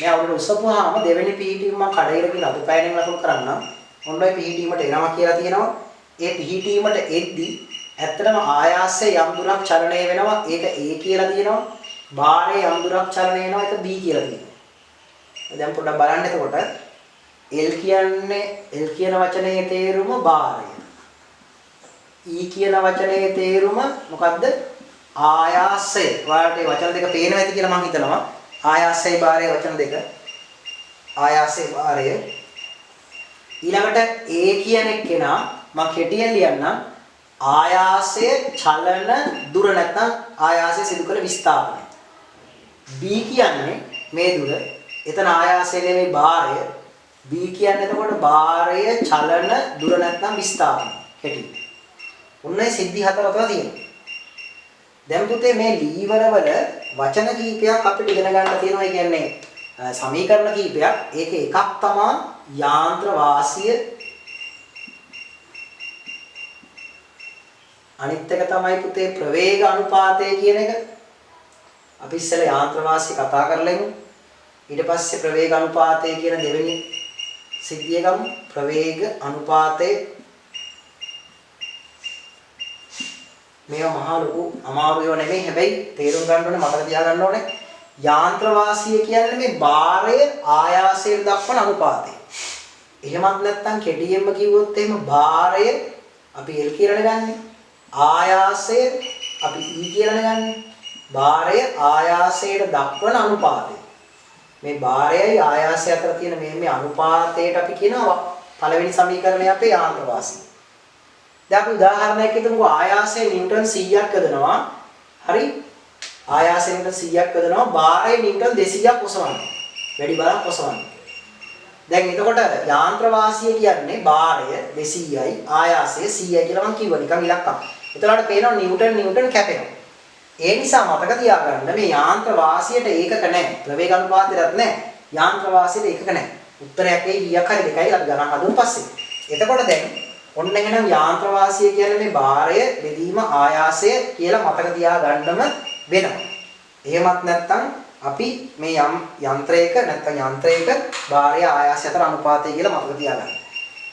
මේ අවුලට උසපුවාම දෙවෙනි පිහිටීම මම කඩේට කියලා අද පෑනෙන් ලකුණු කරන්නම්. ඔන්න ඔය පිහිටීමට එනවා කියලා තියෙනවා. ඒ පිහිටීමට එද්දි ඇත්තටම ආයාසයේ යම් දුරක් චලනය වෙනවා. ඒක A කියලා තියෙනවා. බාරයේ යම් දුරක් චලනය වෙනවා. ඒක B කියලා තියෙනවා. දැන් පොඩ්ඩක් බලන්න එතකොට L කියන්නේ L කියන වචනේ තේරුම බාරය. E කියන වචනේ තේරුම මොකද්ද? ආයාසය. ඔයාලට මේ වචන දෙක පේනවා ඇති කියලා මම හිතනවා. ආයාසය බාරයේ වචන දෙක. ආයාසය බාරය. ඊළඟට A කියන එක්කෙනා මම කෙටියෙන් ලියන්නම්. ආයාසය චලන දුර නැත්නම් ආයාසය සිදු කළ විස්ථාපනය. B කියන්නේ මේ දුර. එතන ආයාසය නෙමෙයි බාරය. B කියන්නේ එතකොට බාරය චලන දුර නැත්නම් විස්ථාපනය. කෙටි. උන්නේ සිද්ධි හතරක් තියෙනවා. දැන් පුතේ මේ ලීවර වල වචන කීපයක් අපිට ඉගෙන ගන්න තියෙනවා. ඒ කියන්නේ සමීකරණ කීපයක්. ඒකේ එකක් තමයි යාන්ත්‍ර වාසිය. අනිත් එක තමයි පුතේ ප්‍රවේග අනුපාතය කියන එක. අපි ඉස්සෙල්ලා යාන්ත්‍ර වාසිය කතා කරලෙමු. ඊට පස්සේ ප්‍රවේග අනුපාතය කියන දෙවෙනි සිද්ධිය ගමු. ප්‍රවේග අනුපාතය මේවා මහා ලොකු අමාරු ඒවා නෙමෙයි. හැබැයි තේරුම් ගන්න ඕනේ, මතක තියාගන්න ඕනේ. යාන්ත්‍ර වාසිය කියන්නේ මේ බාරය ආයාසයෙන් දක්වන අනුපාතය. එහෙමත් නැත්නම් කෙටියෙන්ම කිව්වොත් එහෙම බාරය අපි L කියලානේ ගන්නෙ. ආයාසය අපි E කියලානේ ගන්නෙ. බාරය ආයාසයට දක්වන අනුපාතය. මේ බාරයයි ආයාසය අතර තියෙන මේ අනුපාතයට අපි කියනවා පළවෙනි සමීකරණය අපේ යාන්ත්‍ර වාසිය. දැන් අපි උදාහරණයක් හිතමුකෝ. ආයාසය නිව්ටන් 100ක් යදනවා. හරි? ආයාසය නිව්ටන් 100ක් යදනවා. බාරය නිව්ටන් 200ක් ඔසවනවා. වැඩි බරක් ඔසවනවා. දැන් එතකොට යාන්ත්‍ර වාසිය කියන්නේ බාරය 200යි ආයාසය 100යි කියලා මම කිව්වා නිකන් ඉලක්කම්. එතකොට පේනවා නිව්ටන් කැපෙනවා. ඒ නිසා මතක තියාගන්න මේ යාන්ත්‍ර වාසියට ඒකක නැහැ. ප්‍රවේග අනුපාතයටත් නැහැ. යාන්ත්‍ර වාසියට ඒකක නැහැ. උත්තරයක් එයි කීයක් හරි දෙකයි අපි ගණන් හදුන් පස්සේ. එතකොට දැන් ඔන්න එහෙනම් යාන්ත්‍ර වාසිය කියන්නේ මේ බාරය බෙදීම ආයාසය කියලා මතක තියාගන්නම වෙනවා. එහෙමත් නැත්නම් අපි මේ යම් යන්ත්‍රයක නැත්නම් යන්ත්‍රයක බාරය ආයාසය අතර අනුපාතය කියලා මතක තියාගන්න.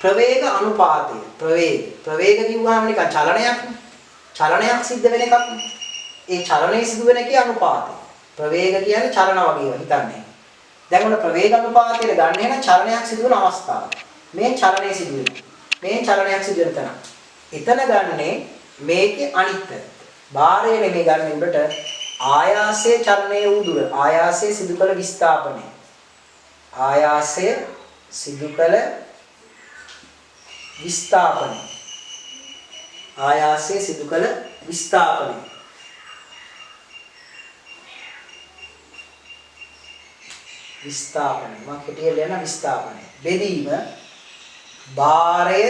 ප්‍රවේග අනුපාතය. ප්‍රවේග කිව්වහම නිකන් චලනයක් සිද්ධ වෙන එකක්. ඒ චලනයේ සිදු වෙන එකේ අනුපාතය. ප්‍රවේග කියන්නේ චලන වගේ හිතන්නේ. දැන් උන ප්‍රවේග අනුපාතයට ගන්න එන චලනයක් සිදු වෙන අවස්ථාව. මේ චලනයේ සිදු වෙනවා. මේ චලනයක් සිදු වෙන තැන. එතන ගන්නේ මේකේ අනිත් පැත්ත. බාරය නෙමෙයි ගන්න උඩට ආයාසයේ චලනයේ වූ දුර. ආයාසයේ සිදු කළ විස්ථාපනය. ආයාසය සිදු කළ විස්ථාපනය. ආයාසයේ සිදු කළ විස්ථාපනය. විස්ථාපනය. මම කෙටියෙන් ලියන විස්ථාපනය. බෙදීම බාරය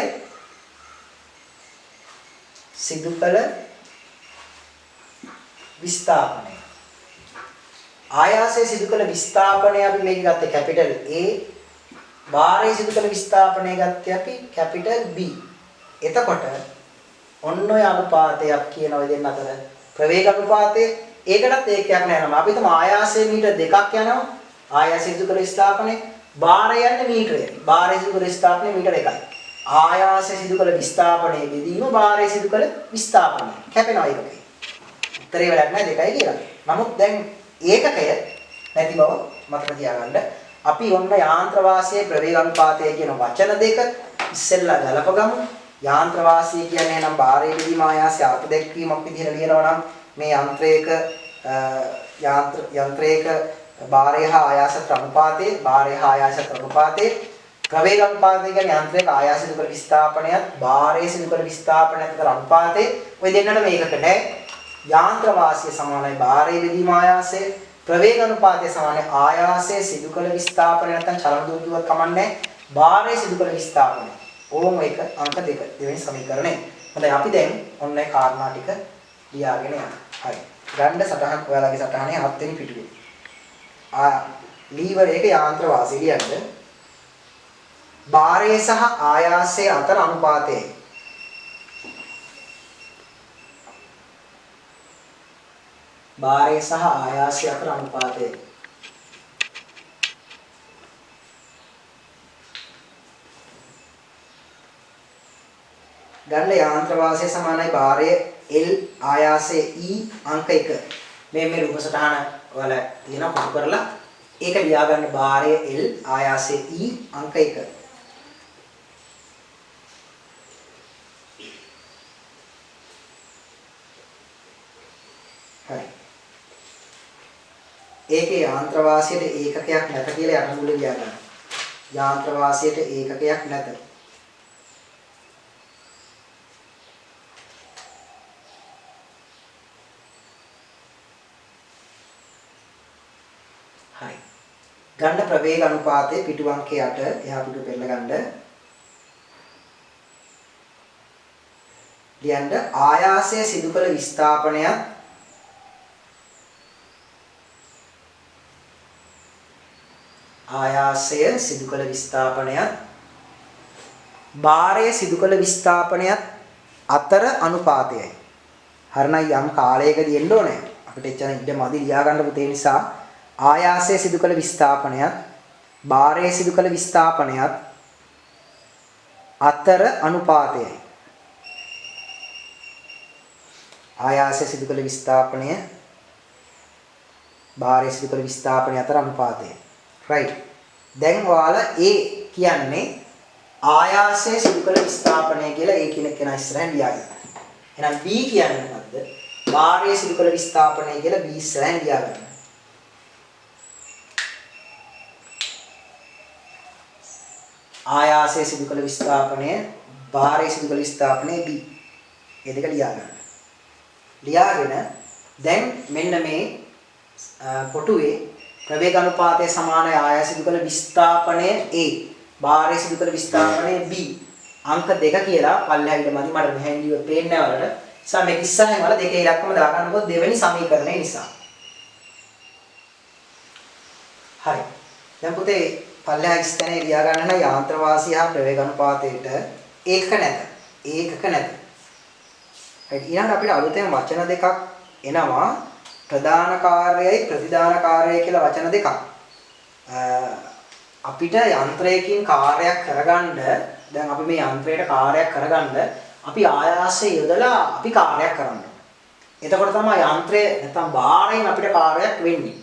සිදු කළ විස්ථාපනය. ආයාසය සිදු කළ විස්ථාපනය අපි මේක ගත්තේ කැපිටල් A. බාරය සිදු කළ විස්ථාපනය ගත්තේ අපි කැපිටල් B. එතකොට ඔන්න ඔය අනුපාතය අපි කියන ඔය දෙන්න අතර ප්‍රවේග අනුපාතය. ඒකටත් ඒකයක් නෑ නම. අපි හිතමු ආයාසය මීටර 2ක් යනවා. ආයාසය සිදු කළ විස්ථාපනය. බාරය යන්නේ මීටරයයි. බාරය සිදු කළ විස්ථාපනය මීටර 1යි. ආයාසය සිදු කළ විස්ථාපනය බෙදීම බාරය සිදු කළ විස්ථාපනය. කැපෙනවා ඒකේ. උත්තරේ වැඩක් නැහැ 2යි කියලා. නමුත් දැන් ඒකකය නැති බව මතක තියාගන්න. අපි ඔන්න යාන්ත්‍ර වාසියේ ප්‍රවේග අනුපාතය කියන වචන දෙක ඉස්සෙල්ලා ගලපගමු. යාන්ත්‍ර වාසිය කියන්නේ නම් බාරය බෙදීම ආයාසය අර්ථ දැක්වීමක් විදිහට ලියනවා නම් මේ යන්ත්‍රයක බාරය හා ආයාසයට අනුපාතයේ බාරය හා ආයාසයට අනුපාතයේ ප්‍රවේග අනුපාතය කියන්නේ යන්ත්‍රයක ආයාසය සිදු කළ විස්ථාපනයත් බාරය සිදු කළ විස්ථාපනයත් අතර අනුපාතයේ ඔය දෙන්නට මේකට නැහැ. යාන්ත්‍ර වාසිය සමානයි බාරය බෙදීම ආයාසය. ප්‍රවේග අනුපාතය සමානයි ආයාසය සිදු කළ විස්ථාපනය නැත්නම් චලන දුර කිව්වත් කමන්නේ. බාරය සිදු කළ විස්ථාපනය. ඕම එක අංක 2 දෙවෙනි සමීකරණය. හොඳයි අපි දැන් ඔන්න ඒ කාරණා ටික ලියාගෙන යමු. හරි. ගණ්ඩ සටහන් ඔයාලගේ සටහනේ 7 වෙනි පිටුවේ. ලීවර එක යාන්ත්‍ර වාසිය ලියන්න. බාරය සහ ආයාසය අතර අනුපාතයයි. බාරය සහ ආයාසය අතර අනුපාතයයි. ගන්න යාන්ත්‍ර වාසිය සමානයි භාරය L ආයාසය E අංක 1. මේ රූප සටහන වල තියෙන පුතු කරලා ඒක ලියා ගන්න භාරය L ආයාසය E අංක 1. හරි. ඒකේ යාන්ත්‍ර වාසියට ඒකකයක් නැත කියලා යටමුල ලියා ගන්න. යාන්ත්‍ර වාසියට ඒකකයක් නැත. හරි. ගන්න ප්‍රවේග අනුපාතයේ පිටු අංක 8 එහා පිටු පෙරල ගන්න. ලියන්න ආයාසය සිදු කළ විස්ථාපනයත් ආයාසය සිදු කළ විස්ථාපනයත් භාරය සිදු කළ විස්ථාපනයත් අතර අනුපාතයයි. හරිනම් යම් කාලයකදී එන්න ඕනේ. අපිට එච්චර ඉඩ මදි ලියා ගන්න පුතේ නිසා ආයාසය සිදු කළ විස්ථාපනයත් භාරය සිදු කළ විස්ථාපනයත් අතර අනුපාතයයි. ආයාසය සිදු කළ විස්ථාපනය භාරය සිදු කළ විස්ථාපනය අතර අනුපාතය. right. දැන් ඔයාලා A කියන්නේ ආයාසය සිදු කළ විස්ථාපනය කියලා A කියන කෙනා ඉස්සරහින් ලියාගන්න. එහෙනම් B කියන්නේ මොකද්ද? භාරය සිදු කළ විස්ථාපනය කියලා B ඉස්සරහින් ලියාගන්න. ආයාසය සිදු කළ විස්ථාපනය භාරය සිදු කළ විස්ථාපනය B. මේ දෙක ලියාගන්න. ලියාගෙන දැන් මෙන්න මේ කොටුවේ ප්‍රවේග අනුපාතයේ සමානයි ආයාස සිදු කළ විස්ථාපනය A භාරය සිදු කළ විස්ථාපනය B අංක 2 කියලා පල්ලෙහාට මදි මට මෙහෙන්දිව පේන්නේ නැහැ වලට නිසා මේක ඉස්සරහින් වල දෙකේ ඉලක්කම දාගන්න මොකද දෙවෙනි සමීකරණය නිසා. හරි. දැන් පුතේ පල්ලෙහා ස්ථානයේ ලියා ගන්න නම් යාන්ත්‍ර වාසිය හා ප්‍රවේග අනුපාතයට ඒකක නැත. ඒකක නැත. ඊළඟට අපිට අලුතෙන් වචන දෙකක් එනවා ප්‍රධාන කාර්යයයි ප්‍රතිදාන කාර්යය කියලා වචන දෙකක්. අපිට යන්ත්‍රයකින් කාර්යයක් කරගන්න දැන් අපි මේ යන්ත්‍රයට කාර්යයක් කරගන්න අපි ආයාසය යොදලා අපි කාර්යයක් කරන්න. එතකොට තමයි යන්ත්‍රය නැත්නම් භාරයෙන් අපිට කාර්යයක් වෙන්නේ.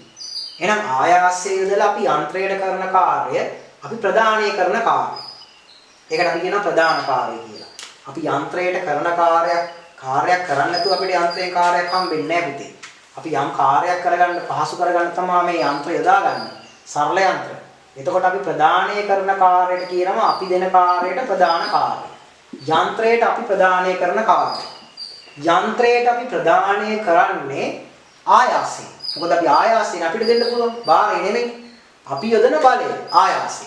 එහෙනම් ආයාසය යොදලා අපි යන්ත්‍රයට කරන කාර්යය අපි ප්‍රදානය කරන කාර්යය. ඒකට අපි කියනවා ප්‍රදාන කාර්යය කියලා. අපි යන්ත්‍රයට කරන කාර්යයක් කරන්න නැතුව අපිට යන්ත්‍රයෙන් කාර්යයක් හම්බෙන්නේ නැහැ පුතේ. අපි යම් කාර්යයක් කරගන්න පහසු කරගන්න තමයි මේ යන්ත්‍රය යොදාගන්නේ. සරල යන්ත්‍ර. එතකොට අපි ප්‍රදානය කරන කාර්යයට කියනවා අපි දෙන කාර්යයට ප්‍රදාන කාර්යය. යන්ත්‍රයට අපි ප්‍රදානය කරන කාර්යය. යන්ත්‍රයට අපි ප්‍රදානය කරන්නේ ආයාසය. මොකද අපි ආයාසයෙන් අපිට දෙන්න පුළුවන් භාරය නෙමෙයි. අපි යොදන බලය ආයාසය.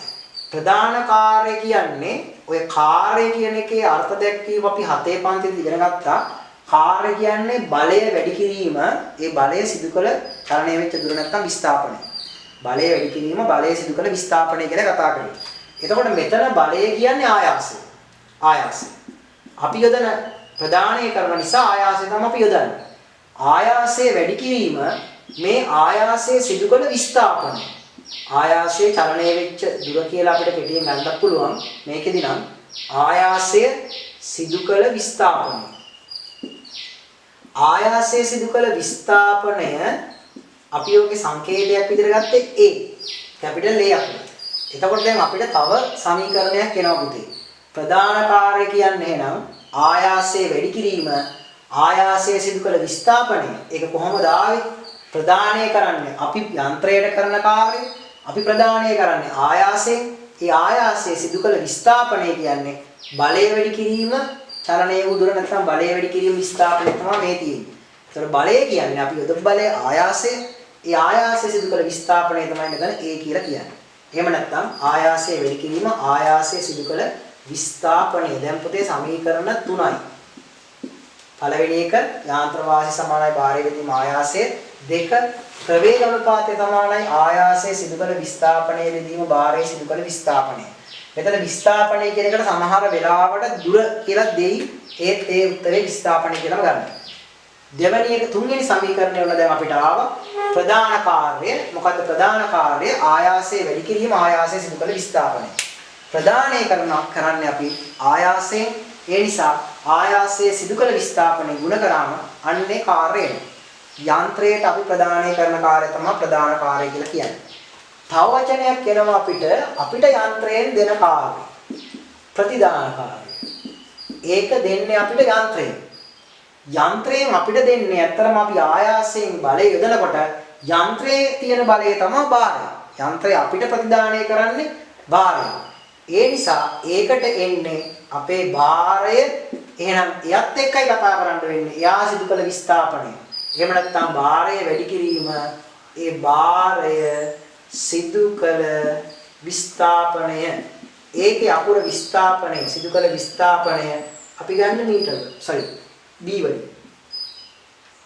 ප්‍රදාන කාර්ය කියන්නේ ඔය කාර්ය කියන එකේ අර්ථ දැක්වීම අපි 7 පන්තියේ ඉගෙන ගත්තා. කාර්ය කියන්නේ බලය වැඩි කිරීම, ඒ බලය සිදු කළ චලනය වෙච්ච දුර නැත්නම් විස්ථාපනය. බලය වැඩි කිරීම, බලය සිදු කළ විස්ථාපනය කියලා කතා කරන්නේ. එතකොට මෙතන බලය කියන්නේ ආයාසය. ආයාසය. අපි යොදන ප්‍රදානය කරන නිසා ආයාසය තමයි අපි යොදන්නේ. ආයාසය වැඩි කිරීම මේ ආයාසය සිදු කළ විස්ථාපනය. ආයාසයේ චලනය වෙච්ච දුර කියලා අපිට කෙටියෙන් ගන්නත් පුළුවන්. මේකෙදි නම් ආයාසය සිදු කළ විස්ථාපනය. ආයාසය සිදු කළ විස්ථාපනය අපි ඔගේ සංකේතයක් විදිහට ගත්තේ A. කැපිටල් A අපිට. එතකොට දැන් අපිට තව සමීකරණයක් එනවා පුතේ. ප්‍රධාන කාර්ය කියන්නේ එහෙනම් ආයාසය වැඩි කිරීම, ආයාසය සිදු කළ විස්ථාපනය. ඒක කොහොමද ආවේ? ප්‍රදානය කරන්නේ අපි යන්ත්‍රයට කරන කාර්යය, අපි ප්‍රදානය කරන්නේ ආයාසයෙන්. ඒ ආයාසය සිදු කළ විස්ථාපනය කියන්නේ බලය වැඩි කිරීම, චලනයේ උදුර නැත්නම් බලය වැඩි කිරීම විස්ථාපනය තමයි මේ තියෙන්නේ. ඒතර බලය කියන්නේ අපි යොදපු බලය ආයාසය. ඒ ආයාසය සිදු කළ විස්ථාපනය තමයි මෙතන A කියලා කියන්නේ. එහෙම නැත්නම් ආයාසය වැඩි කිරීම, ආයාසය සිදු කළ විස්ථාපනය. දැන් පුතේ සමීකරණ 3යි. පළවෙනි එක යාන්ත්‍ර වාසි සමානයි භාරය වෙදීම ආයාසය. 2 ප්‍රවේග අනුපාතය සමානයි ආයාසය සිදු කළ විස්ථාපනය වෙදීම භාරය සිදු කළ විස්ථාපනය. මෙතන විස්ථාපනය කියන එකට සමහර වෙලාවට දුර කියලා දෙයි. ඒත් ඒ උත්තරේ විස්ථාපනය කියලාම ගන්න. දෙවැනි එක තුන්වෙනි සමීකරණය වල දැන් අපිට ආවා ප්‍රධාන කාර්ය. මොකද්ද ප්‍රධාන කාර්ය? ආයාසය වැඩි කිරීම, ආයාසය සිදු කළ විස්ථාපනය. ප්‍රධානය කරන්නේ අපි ආයාසයෙන්, ඒ නිසා ආයාසයේ සිදු කළ විස්ථාපනය ගුණ කරාම අන්නේ කාර්යය එනවා. යන්ත්‍රයට අපි ප්‍රදානය කරන කාර්යය තමයි ප්‍රදාන කාර්යය කියලා කියන්නේ. තව වචනයක් එනවා අපිට යන්ත්‍රයෙන් දෙන කාර්යය. ප්‍රතිදාන කාර්යය. ඒක දෙන්නේ අපිට යන්ත්‍රයෙන්. යන්ත්‍රයෙන් අපිට දෙන්නේ ඇත්තරම අපි ආයාසයෙන් බලය යොදනකොට යන්ත්‍රයේ තියෙන බලය තමයි භාරය. යන්ත්‍රය අපිට ප්‍රතිදානය කරන්නේ භාරය. ඒ නිසා ඒකට එන්නේ අපේ භාරය. එහෙනම් එයත් එක්කයි කතා කරන්න වෙන්නේ. එයා සිදු කළ විස්ථාපනය. එහෙම නැත්නම් භාරය වැඩි කිරීම, ඒ භාරය සිදු කළ විස්ථාපනය, ඒකේ අකුර විස්ථාපනය, සිදු කළ විස්ථාපනය අපි ගන්න මීටර B වලින්.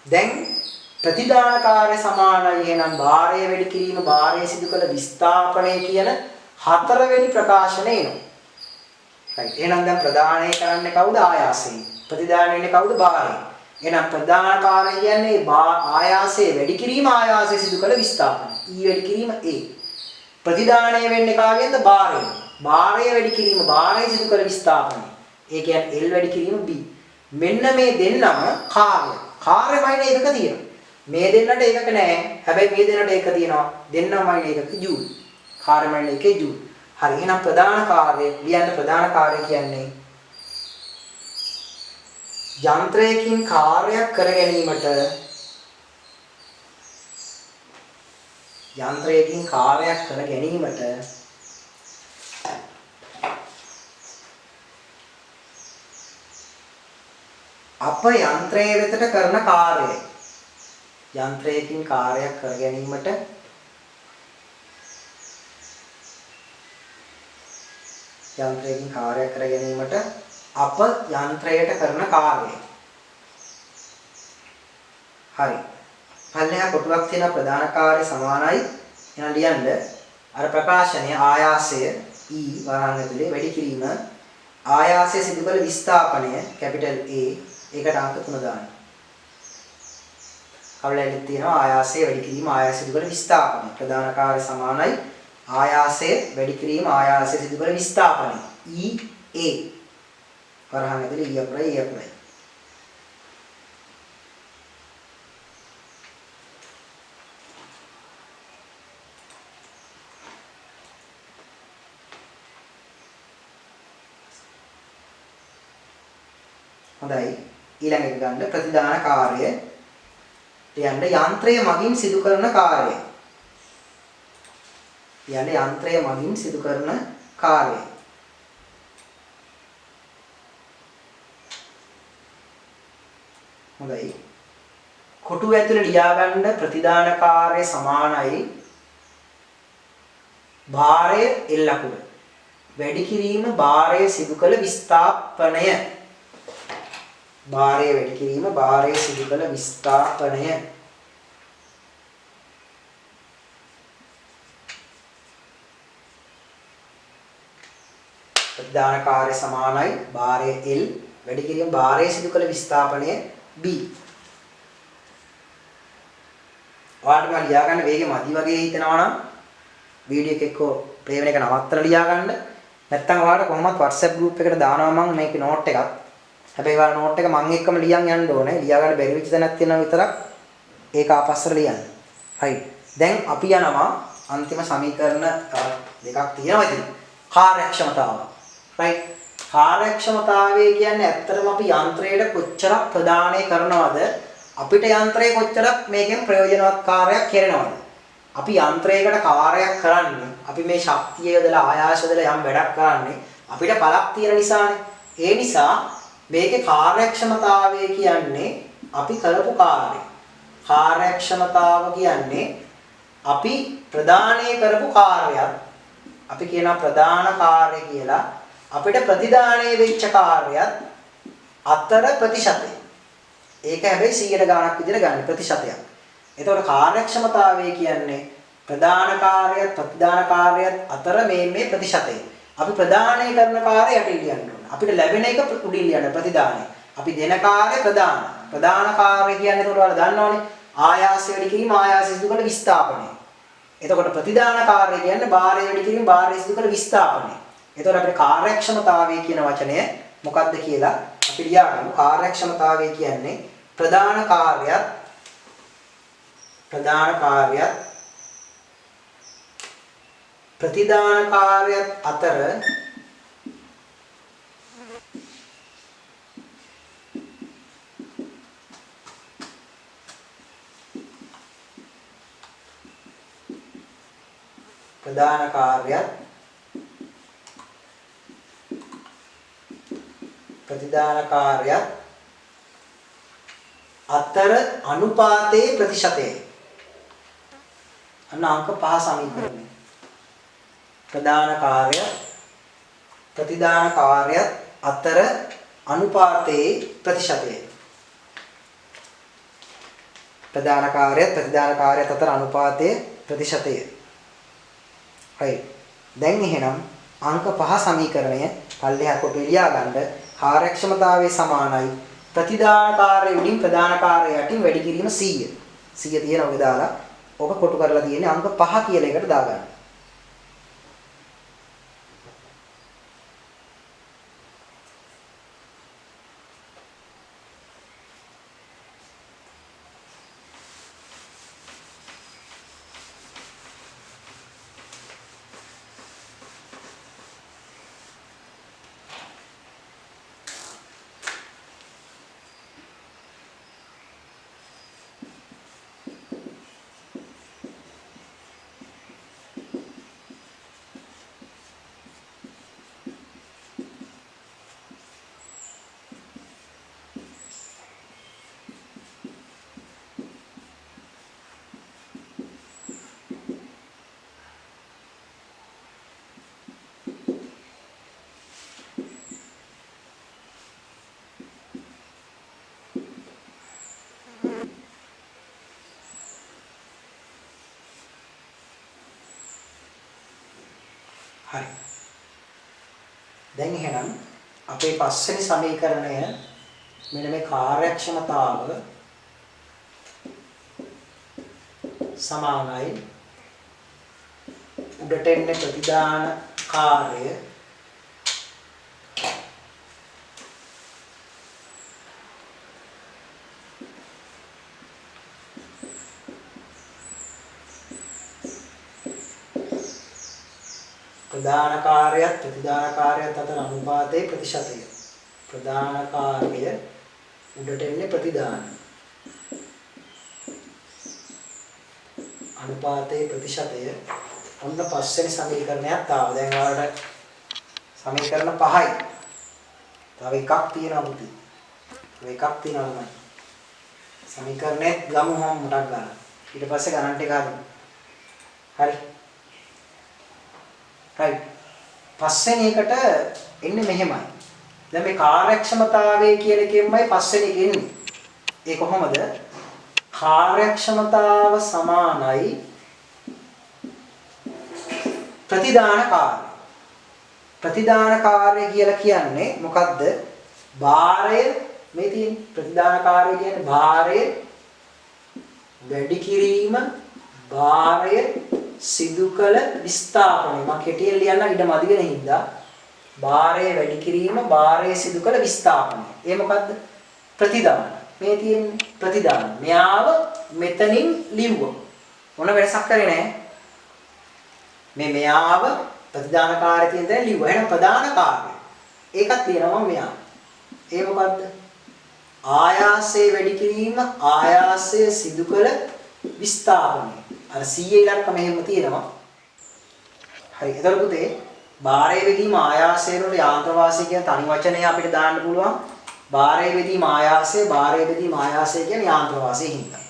දැන් ප්‍රතිදාන කාර්ය සමානයි. එහෙනම් භාරය වැඩි කිරීම, භාරය සිදු කළ විස්ථාපනය කියන හතරවෙනි ප්‍රකාශනය එනවා. right. එහෙනම් දැන් ප්‍රදානය කරන්නේ කවුද? ආයාසයෙන්. ප්‍රතිදාන වෙන්නේ කවුද? භාරයෙන්. එහෙනම් ප්‍රදාන කාර්ය කියන්නේ ආයාසයේ වැඩි කිරීම, ආයාසයේ සිදු කළ විස්ථාපනය. E වැඩි කිරීම A. ප්‍රතිදානය වෙන්නේ කාගෙන්ද? භාරයෙන්. භාරය වැඩි කිරීම, භාරය සිදු කළ විස්ථාපනය. ඒ කියන්නේ L වැඩි කිරීම B. මෙන්න මේ දෙන්නම කාර්ය. කාර්යමයින එකක තියෙනවා. මේ දෙන්නට එකක නැහැ. හැබැයි මේ දෙන්නට එක තියෙනවා. දෙන්නමයින එකක ජූල්. කාර්යමයින එකේ ජූල්. හරි. එහෙනම් ප්‍රධාන කාර්ය ලියන්න. ප්‍රධාන කාර්ය කියන්නේ යන්ත්‍රයකින් කාර්යයක් කර ගැනීමට අප යන්ත්‍රයේ වෙතට කරන කාර්යය. යන්ත්‍රයකින් කාර්යයක් කර ගැනීමට අප යන්ත්‍රයට කරන කාර්යය. හරි. පල්ලෙහා කොටුවක් තියෙන ප්‍රධාන කාර්ය සමානයි. එහෙනම් ලියන්න අර ප්‍රකාශනයේ ආයාසය E වරහන් ඇතුලේ වැඩි කිරීම, ආයාසය සිදු කළ විස්ථාපනය කැපිටල් A. ඒකට අංක 3 දාන්න. කවලෙලි තියෙනවා ආයාසය වැඩි කිරීම, ආයාසය සිදු කළ විස්ථාපනය. ප්‍රධාන කාර්ය සමානයි ආයාසය වැඩි කිරීම, ආයාසය සිදු කළ විස්ථාපනය. E A වරහන් ඇතුලේ E apply. හොඳයි. ඊළඟ එක ගන්න ප්‍රතිදාන කාර්ය. ලියන්න යන්ත්‍රය මගින් සිදු කරන කාර්යය. හොඳයි. කොටුව ඇතුලේ ලියා ගන්න ප්‍රතිදාන කාර්ය සමානයි භාරය L අකුර වැඩි කිරීම, භාරය සිදු කළ විස්ථාපනය. භාරය වැඩි කිරීම, භාරය සිදු කළ විස්ථාපනය. ප්‍රතිදාන කාර්ය සමානයි භාරය L වැඩි කිරීම, භාරය සිදු කළ විස්ථාපනය B. ඔයාලට මම ලියා ගන්න වේගෙ මදි වගේ හිතනවා නම් වීඩියෝ එක එක්ක ප්ලේ වෙන එක නවත්තලා ලියා ගන්න. නැත්නම් ඔයාලට කොහොමවත් WhatsApp group එකට දානවා මම මේකේ නෝට් එකක්. හැබැයි ඔයාලා නෝට් එක මම එක්කම ලියන් යන්න ඕනේ. ලියා ගන්න බැරි වෙච්ච තැනක් තියෙනවා විතරක් ඒක ආපස්සට ලියන්න. right. දැන් අපි යනවා අන්තිම සමීකරණ දෙකක් තියෙනවා ඉතින්. කාර්යක්ෂමතාව. right. කාර්යක්ෂමතාවය කියන්නේ ඇත්තටම අපි යන්ත්‍රයට කොච්චරක් ප්‍රදානය කරනවද, අපිට යන්ත්‍රයේ කොච්චරක් මේකෙන් ප්‍රයෝජනවත් කාර්යයක් කරනවද. අපි යන්ත්‍රයකට කාර්යයක් කරන්නේ, අපි මේ ශක්තිය යොදලා ආයාස යොදලා යම් වැඩක් කරන්නේ අපිට බලක් තියෙන නිසානේ. ඒ නිසා මේකේ කාර්යක්ෂමතාවය කියන්නේ අපි කරපු කාර්යය. කාර්යක්ෂමතාව කියන්නේ අපි ප්‍රදානය කරපු කාර්යයක්. අපි කියනවා ප්‍රදාන කාර්ය කියලා. අපිට ප්‍රතිදානය වෙච්ච කාර්යයත් අතර ප්‍රතිශතය. ඒක හැබැයි 100ට ගාණක් විදිහට ගන්න ප්‍රතිශතයක්. එතකොට කාර්යක්ෂමතාවය කියන්නේ ප්‍රදාන කාර්යයත් ප්‍රතිදාන කාර්යයත් අතර මේ ප්‍රතිශතය. අපි ප්‍රදානය කරන කාර්යය යටින් ලියන්න ඕන. අපිට ලැබෙන එක උඩින් ලියන්න ප්‍රතිදානය. අපි දෙන කාර්ය ප්‍රදාන. ප්‍රදාන කාර්ය කියන්නේ එතකොට ඔයාලා දන්නවනේ ආයාසය වැඩි කිරීම, ආයාසය සිදු කළ විස්ථාපනය. එතකොට ප්‍රතිදාන කාර්ය කියන්නේ භාරය වැඩි කිරීම, භාරය සිදු කළ විස්ථාපනය. එතකොට අපිට කාර්යක්ෂමතාවය කියන වචනය මොකක්ද කියලා අපි ලියාගමු. කාර්යක්ෂමතාවය කියන්නේ ප්‍රධාන කාර්යයත් ප්‍රතිදාන කාර්යයත් අතර ප්‍රධාන කාර්යයත් ප්‍රතිදාන කාර්යයත් අතර අනුපාතයේ ප්‍රතිශතය. අන්න අංක 5 සමීකරණය. ප්‍රධාන කාර්ය ප්‍රතිදාන කාර්යයත් අතර අනුපාතයේ ප්‍රතිශතය. ප්‍රධාන කාර්යයත් ප්‍රතිදාන කාර්යයත් අතර අනුපාතයේ ප්‍රතිශතය. right. දැන් එහෙනම් අංක 5 සමීකරණය පල්ලෙහා කොට ලියා ගන්න. කාර්යක්ෂමතාවයේ සමානයි ප්‍රතිදාන කාර්ය උඩින් ප්‍රධාන කාර්ය යටින් වැඩි කිරීම 100. 100 තියෙන ඔය දාලා ඔක කොටු කරලා තියෙන්නේ අංක 5 කියලා එකට දාගන්න. හරි. දැන් එහෙනම් අපේ පස්වෙනි සමීකරණය මෙන්න මේ කාර්යක්ෂමතාව සමානයි උඩට එන්නේ ප්‍රතිදාන කාර්ය ප්‍රධාන කාර්යයත් ප්‍රතිදාන කාර්යයත් අතර අනුපාතයේ ප්‍රතිශතය. ප්‍රධාන කාර්ය උඩට එන්නේ ප්‍රතිදාන. අනුපාතයේ ප්‍රතිශතය. ඔන්න පස්වෙනි සමීකරණයක් ආවා. දැන් ඔයාලට සමීකරණ 5යි. තව එකක් තියෙනවා පුතේ. තව එකක් තියෙනවා. සමීකරණේ ගමු හොම් මුටක් ගන්න. ඊට පස්සේ ගණන් ටික හදමු. හරි. right. පස්වෙනි එකට එන්නේ මෙහෙමයි. දැන් මේ කාර්යක්ෂමතාවය කියන එකෙන්මයි පස්වෙනි එක එන්නේ. ඒ කොහොමද? කාර්යක්ෂමතාව සමානයි ප්‍රතිදාන කාර්ය. ප්‍රතිදාන කාර්ය කියලා කියන්නේ මොකද්ද? භාරය මේ තියෙන ප්‍රතිදාන කාර්ය කියන්නේ භාරය වැඩි කිරීම භාරය සිදු කළ විස්ථාපනය. මම කෙටියෙන් ලියන්න ඉඩ මදි වෙන හින්දා භාරය වැඩි කිරීම භාරය සිදු කළ විස්ථාපනය. ඒ මොකද්ද? ප්‍රතිදාන. මේ තියෙන්නේ ප්‍රතිදාන. මෙයාව මෙතනින් ලිව්වා. මොන වෙනසක් කරේ නැහැ. මෙයාව ප්‍රතිදාන කාර්යය තියෙන තැන ලිව්වා. එහෙනම් ප්‍රධාන කාර්යය. ඒකත් තියෙනවා මෙයා. ඒ මොකද්ද? ආයාසය වැඩි කිරීම ආයාසය සිදු කළ විස්ථාපනය. අර 100 ඉලක්ක මෙහෙම තියෙනවා. හරි. එතකොට පුතේ භාරය බෙදීම ආයාසය වලට යාන්ත්‍ර වාසිය කියන තනි වචනය අපිට දාන්න පුළුවන්. භාරය බෙදීම ආයාසය කියන යාන්ත්‍ර වාසිය හින්දා.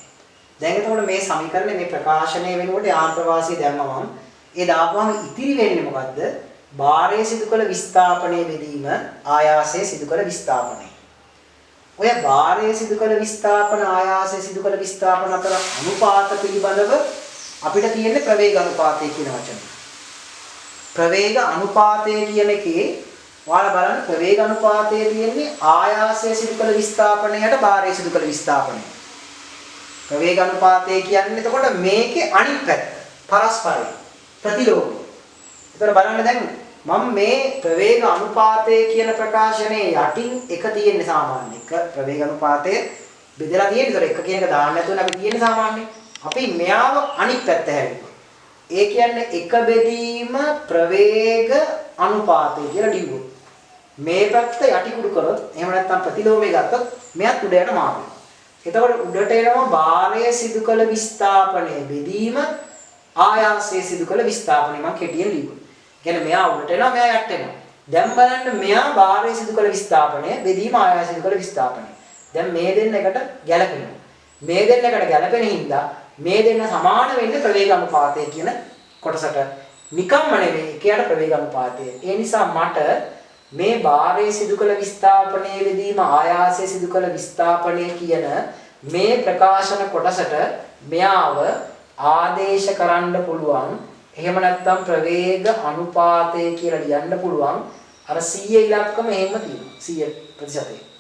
දැන් එතකොට මේ සමීකරණය මේ ප්‍රකාශනය වෙනකොට යාන්ත්‍ර වාසිය දැම්මම ඒ දාපුවම ඉතිරි වෙන්නේ මොකද්ද? භාරය සිදු කළ විස්ථාපනය බෙදීම ආයාසය සිදු කළ විස්ථාපනය. ඔය භාරය සිදු කළ විස්ථාපන ආයාසය සිදු කළ විස්ථාපන අතර අනුපාත පිළිබඳව අපිට තියෙන්නේ ප්‍රවේග අනුපාතය කියන වචනේ. ප්‍රවේග අනුපාතය කියන එකේ ඔයාලා බලන්න ප්‍රවේග අනුපාතයේ තියෙන්නේ ආයාසය සිදු කළ විස්ථාපනයට භාරය සිදු කළ විස්ථාපනය. ප්‍රවේග අනුපාතය කියන්නේ එතකොට මේකේ අනිත් පැත්ත පරස්පරයි ප්‍රතිලෝමයි. ඒතර බලන්න දැන් මම මේ ප්‍රවේග අනුපාතය කියන ප්‍රකාශනයේ යටින් එක තියෙන්නේ සාමාන්‍ය. එක ප්‍රවේග අනුපාතය බෙදලා තියෙන්නේ. ඒතර එක කියන එක දාන්න නැතුව අපි තියෙන්නේ සාමාන්‍ය. අපි මෙයාව අනිත් පැත්ත හැරෙනවා. ඒ කියන්නේ එක බෙදීම ප්‍රවේග අනුපාතය කියලා ලියුවොත්. මේ පැත්ත යටි කුඩු කරොත් එහෙම නැත්නම් ප්‍රතිලෝමය ගත්තොත් මෙයත් උඩ යන මාර්ගය. එතකොට උඩට එනවා භාරය සිදු කළ විස්ථාපනය බෙදීම ආයාසයේ සිදු කළ විස්ථාපනය මම කෙටියෙන් ලියුවා. කියන්නේ මෙයා උඩට එනවා මෙයා යට එනවා. දැන් බලන්න මෙයා භාරය සිදු කළ විස්ථාපනය බෙදීම ආයාසය සිදු කළ විස්ථාපනය. දැන් මේ දෙන්න එකට ගැලපෙනවා. මේ දෙන්න එකට ගැලපෙන හින්දා මේ දෙන්න සමාන වෙන්නේ ප්‍රවේග අනුපාතය කියන කොටසට. නිකම්ම නෙමෙයි එකට ප්‍රවේග අනුපාතය. ඒ නිසා මට මේ භාරය සිදු කළ විස්ථාපනයේ බෙදීම ආයාසය සිදු කළ විස්ථාපනය කියන මේ ප්‍රකාශන කොටසට මෙයාව ආදේශ කරන්න පුළුවන්. එහෙම නැත්නම් ප්‍රවේග අනුපාතය කියලා ලියන්න පුළුවන්. අර 100 ඉලක්කම එහෙම තියෙනවා. 100%.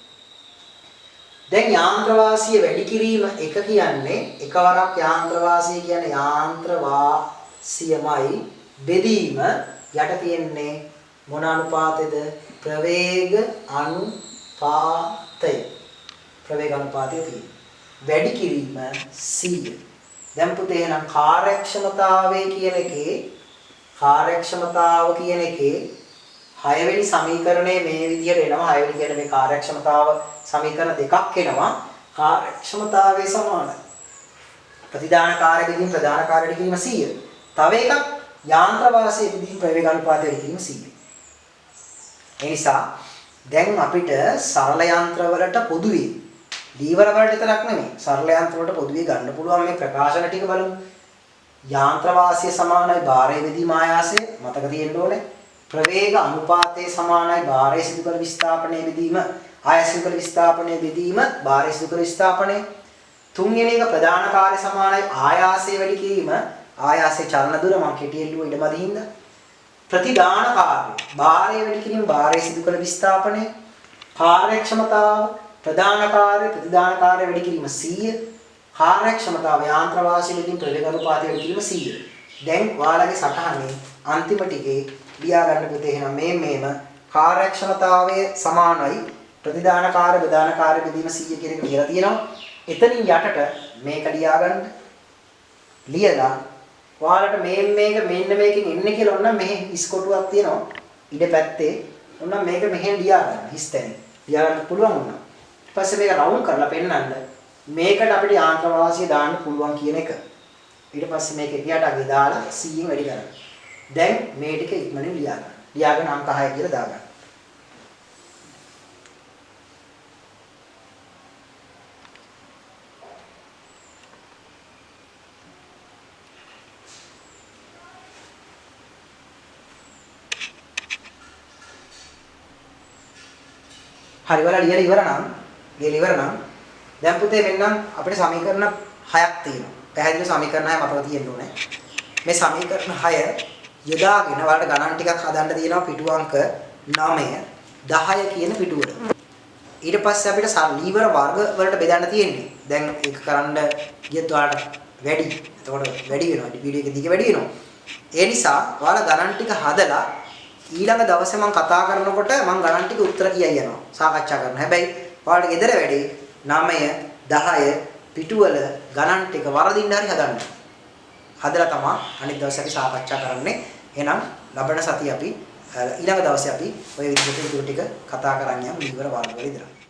දැන් යාන්ත්‍ර වාසිය වැඩි කිරීම එක කියන්නේ එකවරක් යාන්ත්‍ර වාසිය කියන්නේ යාන්ත්‍ර වාසියමයි බෙදීම යට තියෙන්නේ මොන අනුපාතයද? ප්‍රවේග අනුපාතය. ප්‍රවේග අනුපාතය තියෙනවා. වැඩි කිරීම 100. දැන් පුතේ එහෙනම් කාර්යක්ෂමතාවය කියන එකේ 6 වෙනි සමීකරණය මේ විදිහට එනවා. 6 වෙනි කියන්නේ මේ කාර්යක්ෂමතාව සමීකරණ දෙකක් එනවා. කාර්යක්ෂමතාවය සමානයි. ප්‍රතිදාන කාර්ය බෙදීම ප්‍රදාන කාර්ය බෙදීම 100. තව එකක් යාන්ත්‍ර වාසිය බෙදීම ප්‍රවේග අනුපාතය බෙදීම 100. ඒ නිසා දැන් අපිට සරල යන්ත්‍ර වලට පොදුවේ දීවර වලට විතරක් නෙමෙයි සරල යන්ත්‍ර වලට පොදුවේ ගන්න පුළුවන් මේ ප්‍රකාශන ටික බලමු. යාන්ත්‍ර වාසිය සමානයි භාරය බෙදීම ආයාසය මතක තියෙන්න ඕනේ. ප්‍රවේග අනුපාතය සමානයි භාරය සිදු කළ විස්ථාපනය බෙදීම ආයාසය සිදු කළ විස්ථාපනය බෙදීම භාරය සිදු කළ විස්ථාපනය. තුන්වෙනි එක ප්‍රධාන කාර්ය සමානයි ආයාසය වැඩි කිරීම ආයාසයේ චලන දුර මම කෙටියෙන් ලියුවා ඉඩමදි හින්දා. ප්‍රතිදාන කාර්ය භාරය වැඩි කිරීම භාරය සිදු කළ විස්ථාපනය. කාර්යක්ෂමතාව ප්‍රධාන කාර්ය ප්‍රතිදාන කාර්ය වැඩි කිරීම 100. කාර්යක්ෂමතාව යාන්ත්‍ර වාසිය බෙදීම ප්‍රවේග අනුපාතය වැඩි කිරීම 100. දැන් ඔයාලගේ සටහනේ අන්තිම ටිකේ ලියා ගන්න පුතේ එහෙනම් මේම කාර්යක්ෂමතාවය සමානයි ප්‍රතිදාන කාර්ය ප්‍රධාන කාර්ය බෙදීම 100 කියන එක ලියලා තියෙනවා. එතනින් යටට මේක ලියා ගන්න. ලියලා ඔයාලට මේක මෙන්න මේකෙන් එන්නේ කියලා ඔන්න මෙහි ඉස්කොටුවක් තියෙනවා. ඉඩ පැත්තේ ඔන්න මේක මෙහෙන් ලියා ගන්න. හිස්තැනේ. ලියා ගන්න පුළුවන් වුණා. ඊට පස්සේ මේක රවුන්ඩ් කරලා පෙන්නන්න. මේකට අපිට යාන්ත්‍ර වාසිය දාන්න පුළුවන් කියන එක. ඊට පස්සේ මේක එකියට අගේ දාලා 100න් වැඩි කරන්න. දැන් මේ ටික ඉක්මනින් ලියා ගන්න. ලියාගෙන අංක 6 කියලා දාගන්න. හරි වල ලියලා ඉවර නම් දැන් පුතේ මෙන්නම් අපිට සමීකරණ 6ක් තියෙනවා. පැහැදිලි සමීකරණ 6 මතක තියෙන්න ඕනේ. මේ සමීකරණ 6 යොදාගෙන වලට ගණන් ටිකක් හදන්න තියෙනවා පිටු අංක 9 10 කියන පිටුවල. ඊට පස්සේ අපිට ලීවර වර්ග වලට බෙදන්න තියෙන්නේ. දැන් ඒක කරන්න ගියත් ඔයාලට වැඩි. එතකොට වැඩි වෙනවා. වීඩියෝ එක දිග වැඩි වෙනවා. ඒ නිසා ඔයාලා ගණන් ටික හදලා ඊළඟ දවසේ මම කතා කරනකොට මම ගණන් ටික උත්තර කියයි යනවා. සාකච්ඡා කරනවා. හැබැයි ඔයාලට ගෙදර වැඩේ 9 10 පිටුවල ගණන් ටික වරදින්න හරි හදන්න. හදලා තමයි අනිත් දවසේ අපි සාකච්ඡා කරන්නේ. එහෙනම් ලබන සතිය අපි ඊළඟ දවසේ අපි ওই විදිහට ඉතුරු ටික කතා කරන්න යමු. ඊවර වර්ග වල ඉදලා.